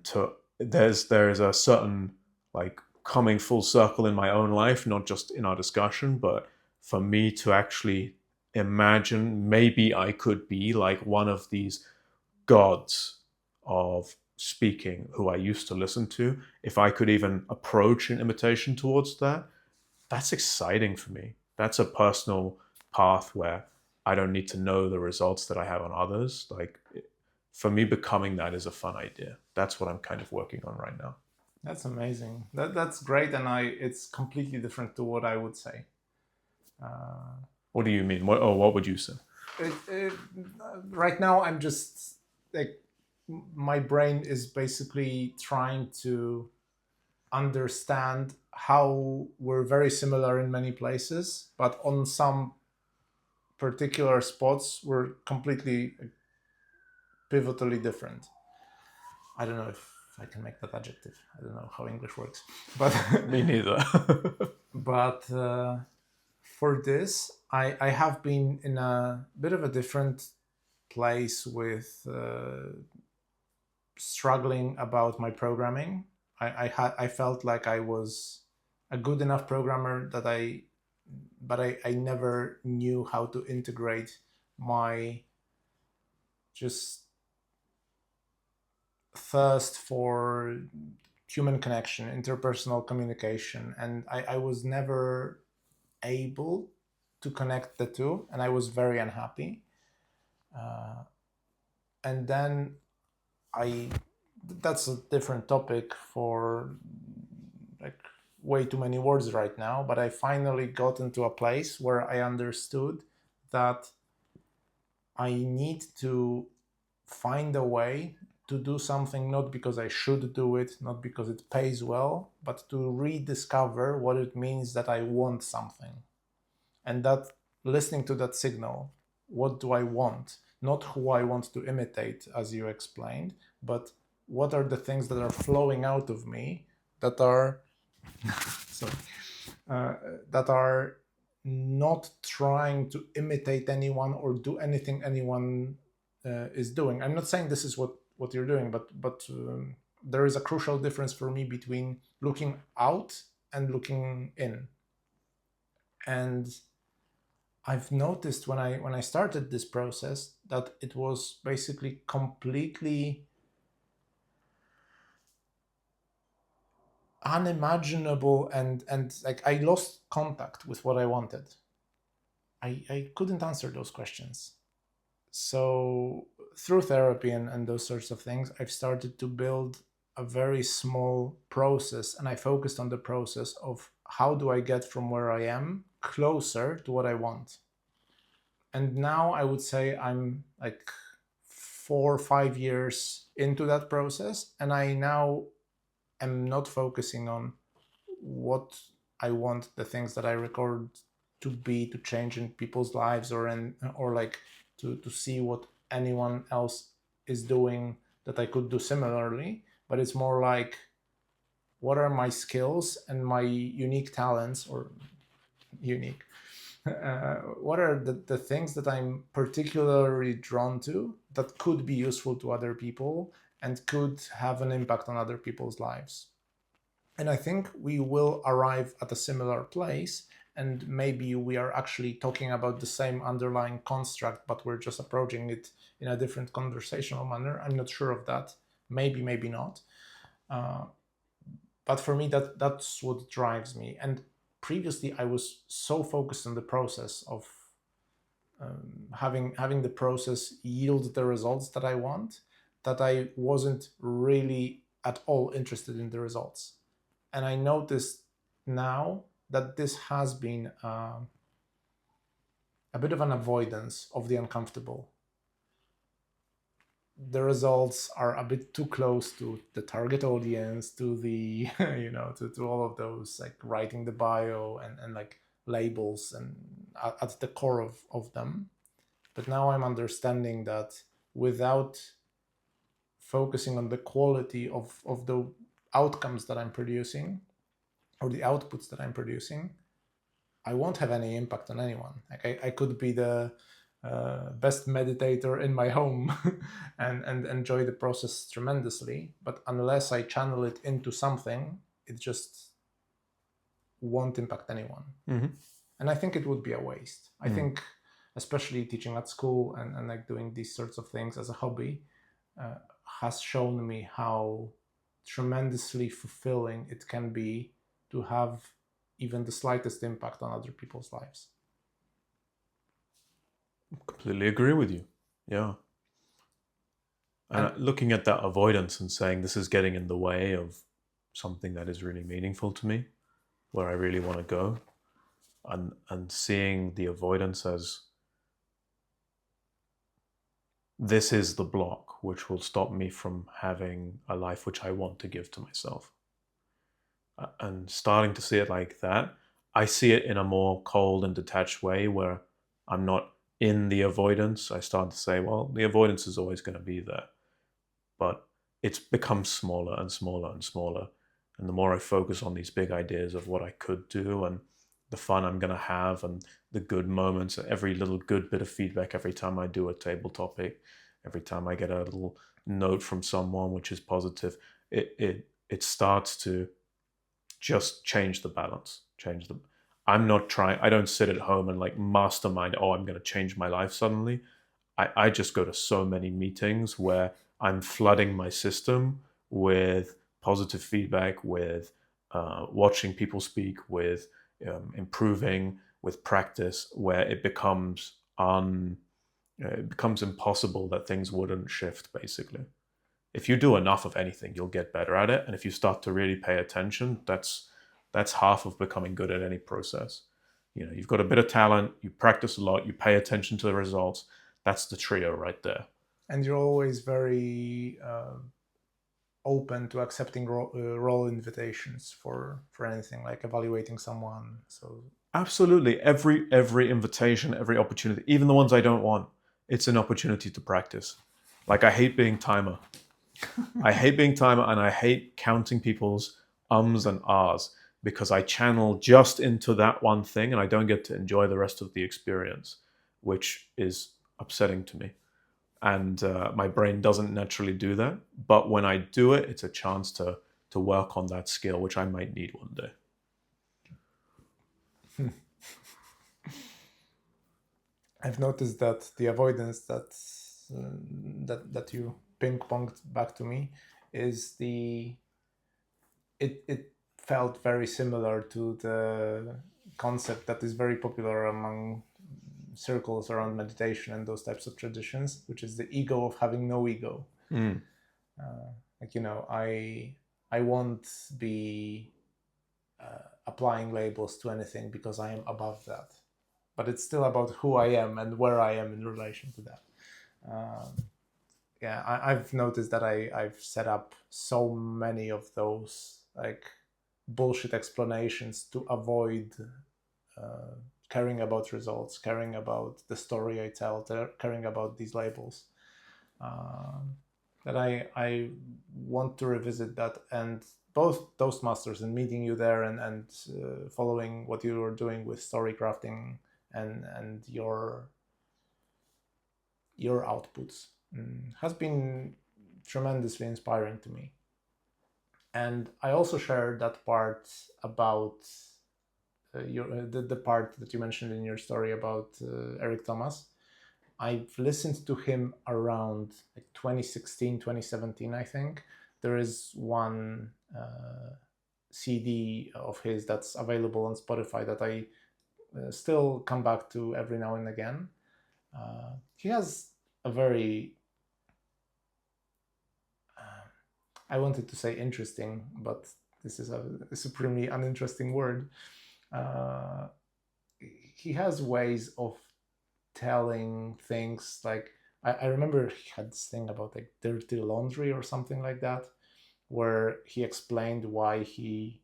there is a certain, like, coming full circle in my own life, not just in our discussion, but for me to actually imagine maybe I could be like one of these gods of speaking who I used to listen to. If I could even approach an imitation towards that, that's exciting for me. That's a personal path where I don't need to know the results that I have on others. Like, for me, becoming that is a fun idea. That's what I'm kind of working on right now. That's amazing. That's great, and it's completely different to what I would say. What do you mean? What would you say? Right now, I'm just like, my brain is basically trying to understand how we're very similar in many places, but on some particular spots we're completely pivotally different. I don't know if I can make that adjective. I don't know how English works, but Me neither. but for this, I have been in a bit of a different place with struggling about my programming. I felt like I was a good enough programmer but I never knew how to integrate my just thirst for human connection, interpersonal communication, and I was never able to connect the two, and I was very unhappy. And then that's a different topic for like way too many words right now, but I finally got into a place where I understood that I need to find a way to do something, not because I should do it, not because it pays well, but to rediscover what it means that I want something. And that, listening to that signal, what do I want? Not who I want to imitate, as you explained, but what are the things that are flowing out of me that are that are not trying to imitate anyone or do anything anyone is doing. I'm not saying this is what you're doing, but there is a crucial difference for me between looking out and looking in. And I've noticed when I started this process that it was basically completely unimaginable, and like I lost contact with what I wanted. I couldn't answer those questions. So through therapy and those sorts of things, I've started to build a very small process, and I focused on the process of how do I get from where I am closer to what I want. And now I would say I'm like 4 or 5 years into that process, and I now am not focusing on what I want the things that I record to be, to change in people's lives, or like to see what anyone else is doing that I could do similarly. But it's more like, what are my skills and my unique talents, or unique what are the things that I'm particularly drawn to that could be useful to other people and could have an impact on other people's lives. And I think we will arrive at a similar place, and maybe we are actually talking about the same underlying construct, but we're just approaching it in a different conversational manner. I'm not sure of that. Maybe not. But for me, that's what drives me. And previously, I was so focused on the process of having the process yield the results that I want, that I wasn't really at all interested in the results. And I noticed now that this has been a bit of an avoidance of the uncomfortable. The results are a bit too close to the target audience, to the to all of those, like writing the bio and like labels, and at the core of them. But now I'm understanding that without focusing on the quality of the outcomes that I'm producing, or the outputs that I'm producing, I won't have any impact on anyone. Like I could be the best meditator in my home and enjoy the process tremendously, but unless I channel it into something, it just won't impact anyone. And I think it would be a waste. I think, especially teaching at school and like doing these sorts of things as a hobby, has shown me how tremendously fulfilling it can be to have even the slightest impact on other people's lives. Completely agree with you. Yeah. And looking at that avoidance and saying this is getting in the way of something that is really meaningful to me, where I really want to go, and seeing the avoidance as this is the block which will stop me from having a life which I want to give to myself. And starting to see it like that, I see it in a more cold and detached way where I'm not in the avoidance. I start to say, well, the avoidance is always going to be there, but it's become smaller and smaller and smaller. And the more I focus on these big ideas of what I could do and the fun I'm going to have and the good moments, every little good bit of feedback every time I do a table topic, every time I get a little note from someone which is positive, it starts to just change the balance, I'm not trying, I don't sit at home and like mastermind, oh, I'm going to change my life suddenly. I just go to so many meetings where I'm flooding my system with positive feedback, with watching people speak, with improving, with practice, where it becomes impossible that things wouldn't shift, basically. If you do enough of anything, you'll get better at it. And if you start to really pay attention, that's half of becoming good at any process. You've got a bit of talent, you practice a lot, you pay attention to the results. That's the trio right there. And you're always very open to accepting role invitations for anything, like evaluating someone. So absolutely, every invitation, every opportunity, even the ones I don't want, it's an opportunity to practice. Like, I hate being timer. I hate being timer, and I hate counting people's ums and ahs, because I channel just into that one thing and I don't get to enjoy the rest of the experience, which is upsetting to me. And my brain doesn't naturally do that. But when I do it, it's a chance to work on that skill, which I might need one day. I've noticed that the avoidance that you ping ponged back to me is it felt very similar to the concept that is very popular among circles around meditation and those types of traditions, which is the ego of having no ego. Like, you know, I won't be applying labels to anything because I am above that, but it's still about who I am and where I am in relation to that. Yeah, I've noticed that I've set up so many of those like bullshit explanations to avoid caring about results, caring about the story I tell, caring about these labels. That I want to revisit that, and both Toastmasters and meeting you there and following what you were doing with story crafting and your outputs has been tremendously inspiring to me. And I also shared that part about the part that you mentioned in your story about Eric Thomas. I've listened to him around like 2016, 2017, I think. There is one CD of his that's available on Spotify that I still come back to every now and again. He has a very, I wanted to say interesting, but this is a supremely uninteresting word. He has ways of telling things like, I remember he had this thing about like dirty laundry or something like that, where he explained why he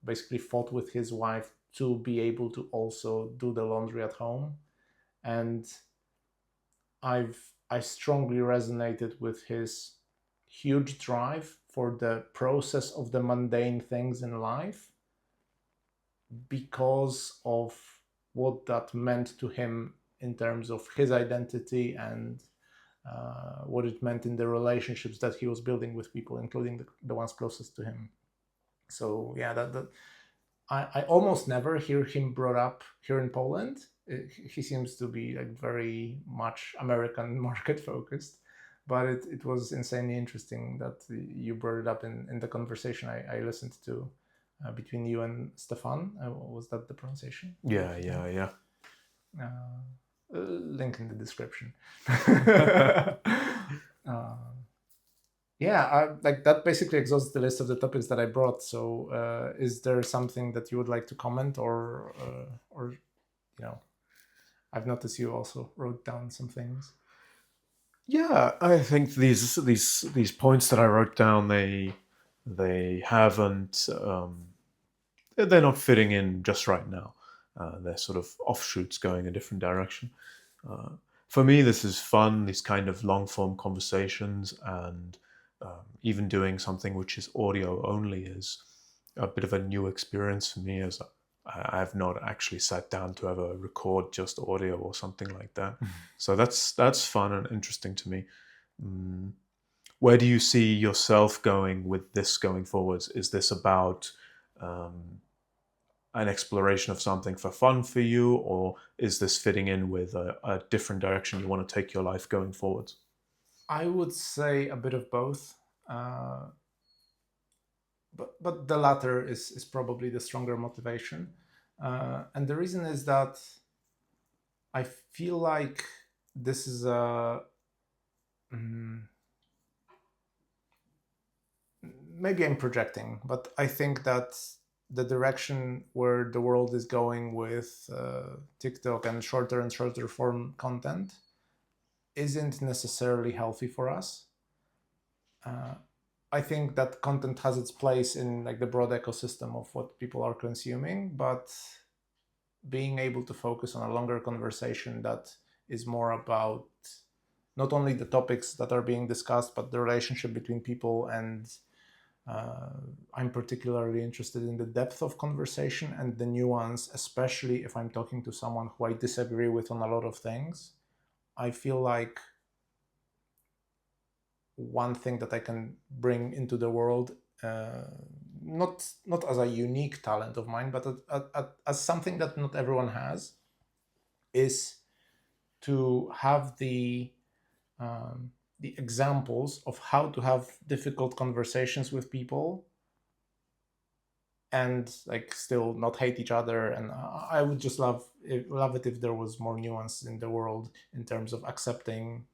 basically fought with his wife to be able to also do the laundry at home. And I strongly resonated with his huge drive for the process of the mundane things in life because of what that meant to him in terms of his identity and what it meant in the relationships that he was building with people, including the ones closest to him. So yeah, I almost never hear him brought up here in Poland. He seems to be like very much American market focused, but it was insanely interesting that you brought it up in the conversation I listened to between you and Stefan. Was that the pronunciation? Yeah. Link in the description. Yeah, like that basically exhausts the list of the topics that I brought. So, is there something that you would like to comment, or you know, I've noticed you also wrote down some things. Yeah, I think these points that I wrote down, they haven't they're not fitting in just right now. They're sort of offshoots going a different direction. For me, this is fun. These kind of long form conversations, and even doing something which is audio only is a bit of a new experience for me, as I have not actually sat down to ever record just audio or something like that. So that's fun and interesting to me. Where do you see yourself going with this going forwards? Is this about an exploration of something for fun for you, or is this fitting in with a different direction you want to take your life going forwards? I would say a bit of both, but the latter is probably the stronger motivation, and the reason is that I feel like this is a maybe I'm projecting, but I think that the direction where the world is going with TikTok and shorter form content isn't necessarily healthy for us. I think that content has its place in like the broad ecosystem of what people are consuming, but being able to focus on a longer conversation that is more about not only the topics that are being discussed, but the relationship between people. And I'm particularly interested in the depth of conversation and the nuance, especially if I'm talking to someone who I disagree with on a lot of things. I feel like one thing that I can bring into the world, not as a unique talent of mine, but as something that not everyone has, is to have the examples of how to have difficult conversations with people and like still not hate each other. And I would just love it if there was more nuance in the world in terms of accepting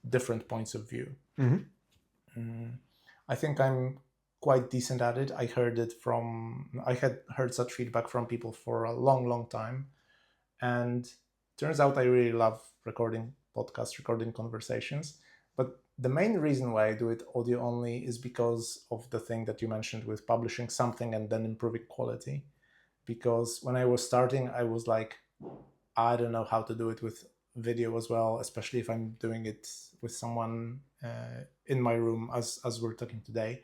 different points of view. I think I'm quite decent at it. I had heard such feedback from people for a long time, and turns out I really love recording podcasts, recording conversations. But the main reason why I do it audio only is because of the thing that you mentioned with publishing something and then improving quality. Because when I was starting, I was like, I don't know how to do it with video as well, especially if I'm doing it with someone in my room as we're talking today.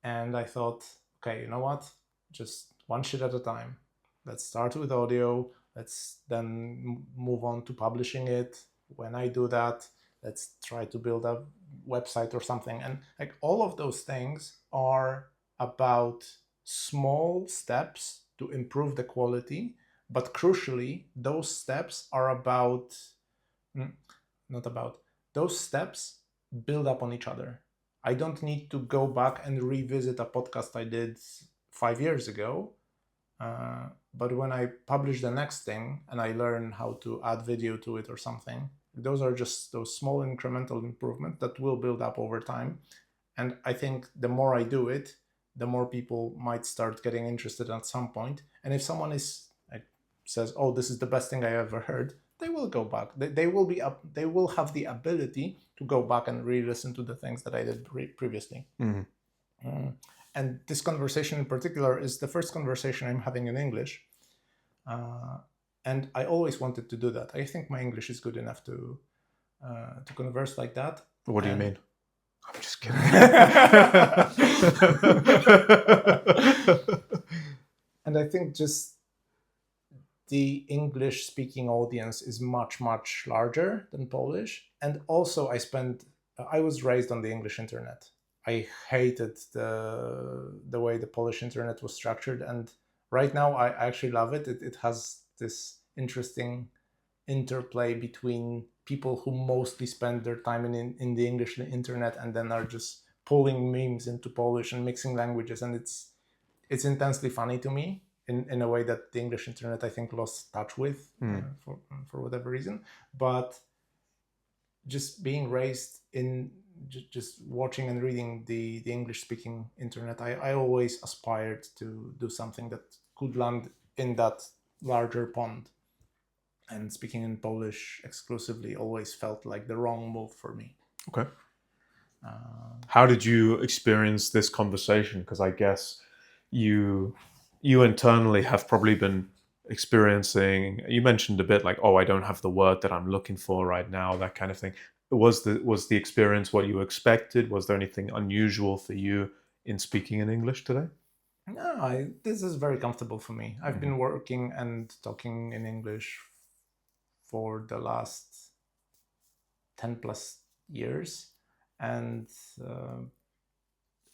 And I thought, okay, you know what? Just one shit at a time. Let's start with audio. Let's then move on to publishing it. When I do that, let's try to build a website or something. And like all of those things are about small steps to improve the quality. But crucially, those steps are those steps build up on each other. I don't need to go back and revisit a podcast I did 5 years ago. But when I publish the next thing and I learn how to add video to it or something, those are just those small incremental improvements that will build up over time. And I think the more I do it, the more people might start getting interested at some point. And if someone says, "Oh, this is the best thing I ever heard," they will go back. They will have the ability to go back and re-listen to the things that I did previously. And this conversation in particular is the first conversation I'm having in English. And I always wanted to do that. I think my English is good enough to converse like that. What do you mean? I'm just kidding. And I think just the English-speaking audience is much, much larger than Polish. And also I was raised on the English internet. I hated the way the Polish internet was structured. And right now, I actually love it. It has this interesting interplay between people who mostly spend their time in the English internet and then are just pulling memes into Polish and mixing languages. And it's intensely funny to me in a way that the English internet, I think, lost touch with for whatever reason. But just being raised in just watching and reading the English-speaking internet, I always aspired to do something that could land in that larger pond. And speaking in Polish exclusively always felt like the wrong move for me. Okay. How did you experience this conversation? Because I guess you internally have probably been experiencing, you mentioned a bit like, oh, I don't have the word that I'm looking for right now, that kind of thing. Was the experience what you expected? Was there anything unusual for you in speaking in English today? No, this is very comfortable for me. I've been working and talking in English for the last 10 plus years, and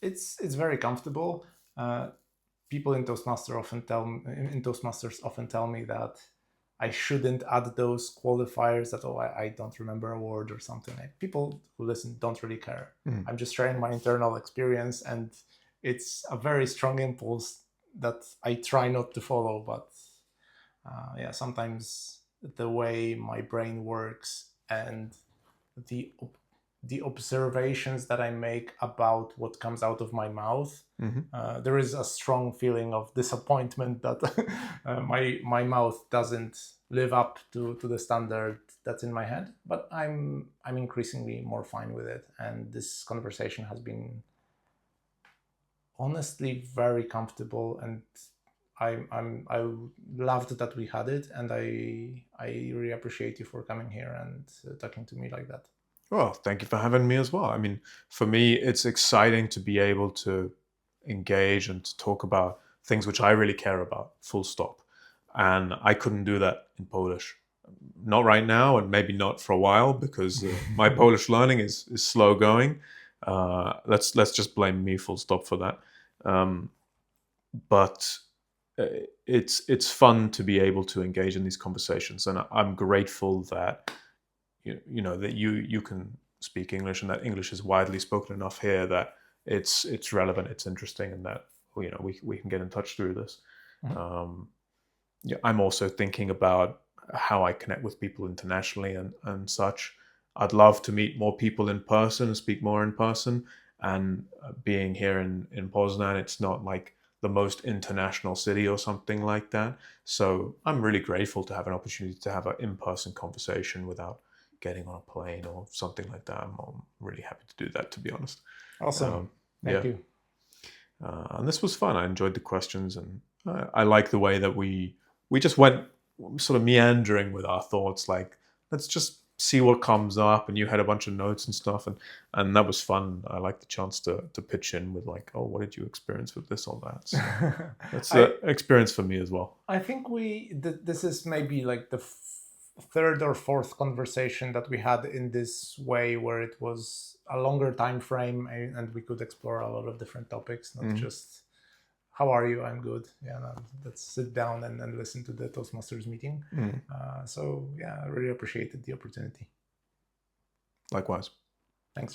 it's very comfortable. People in Toastmasters often tell me that I shouldn't add those qualifiers that, oh, I don't remember a word or something. Like, people who listen don't really care. I'm just sharing my internal experience, and it's a very strong impulse that I try not to follow. But sometimes the way my brain works and the observations that I make about what comes out of my mouth, there is a strong feeling of disappointment that my mouth doesn't live up to the standard that's in my head. But I'm increasingly more fine with it, and this conversation has been honestly very comfortable, and I loved that we had it, and I really appreciate you for coming here and talking to me like that. Well, thank you for having me as well. I mean, for me, it's exciting to be able to engage and to talk about things which I really care about, full stop. And I couldn't do that in Polish. Not right now, and maybe not for a while, because my Polish learning is slow going. Let's just blame me, full stop, for that. But it's fun to be able to engage in these conversations, and I'm grateful that you know that you can speak English, and that English is widely spoken enough here that it's relevant, it's interesting, and that we can get in touch through this. Mhm. Yeah, I'm also thinking about how I connect with people internationally and such. I'd love to meet more people in person and speak more in person. And being here in Poznan, it's not like the most international city or something like that. So I'm really grateful to have an opportunity to have an in-person conversation without getting on a plane or something like that. I'm really happy to do that, to be honest. Awesome. Thank Yeah. you. And this was fun. I enjoyed the questions, and I like the way that we just went sort of meandering with our thoughts. Like, let's just see what comes up. And you had a bunch of notes and stuff, and that was fun. I like the chance to pitch in with like, oh, what did you experience with this or that? So that's an I experience for me as well. I think this is maybe like the third or fourth conversation that we had in this way, where it was a longer time frame and we could explore a lot of different topics, not just how are you? I'm good. Yeah, no, let's sit down and listen to the Toastmasters meeting. So yeah, I really appreciated the opportunity. Likewise. Thanks.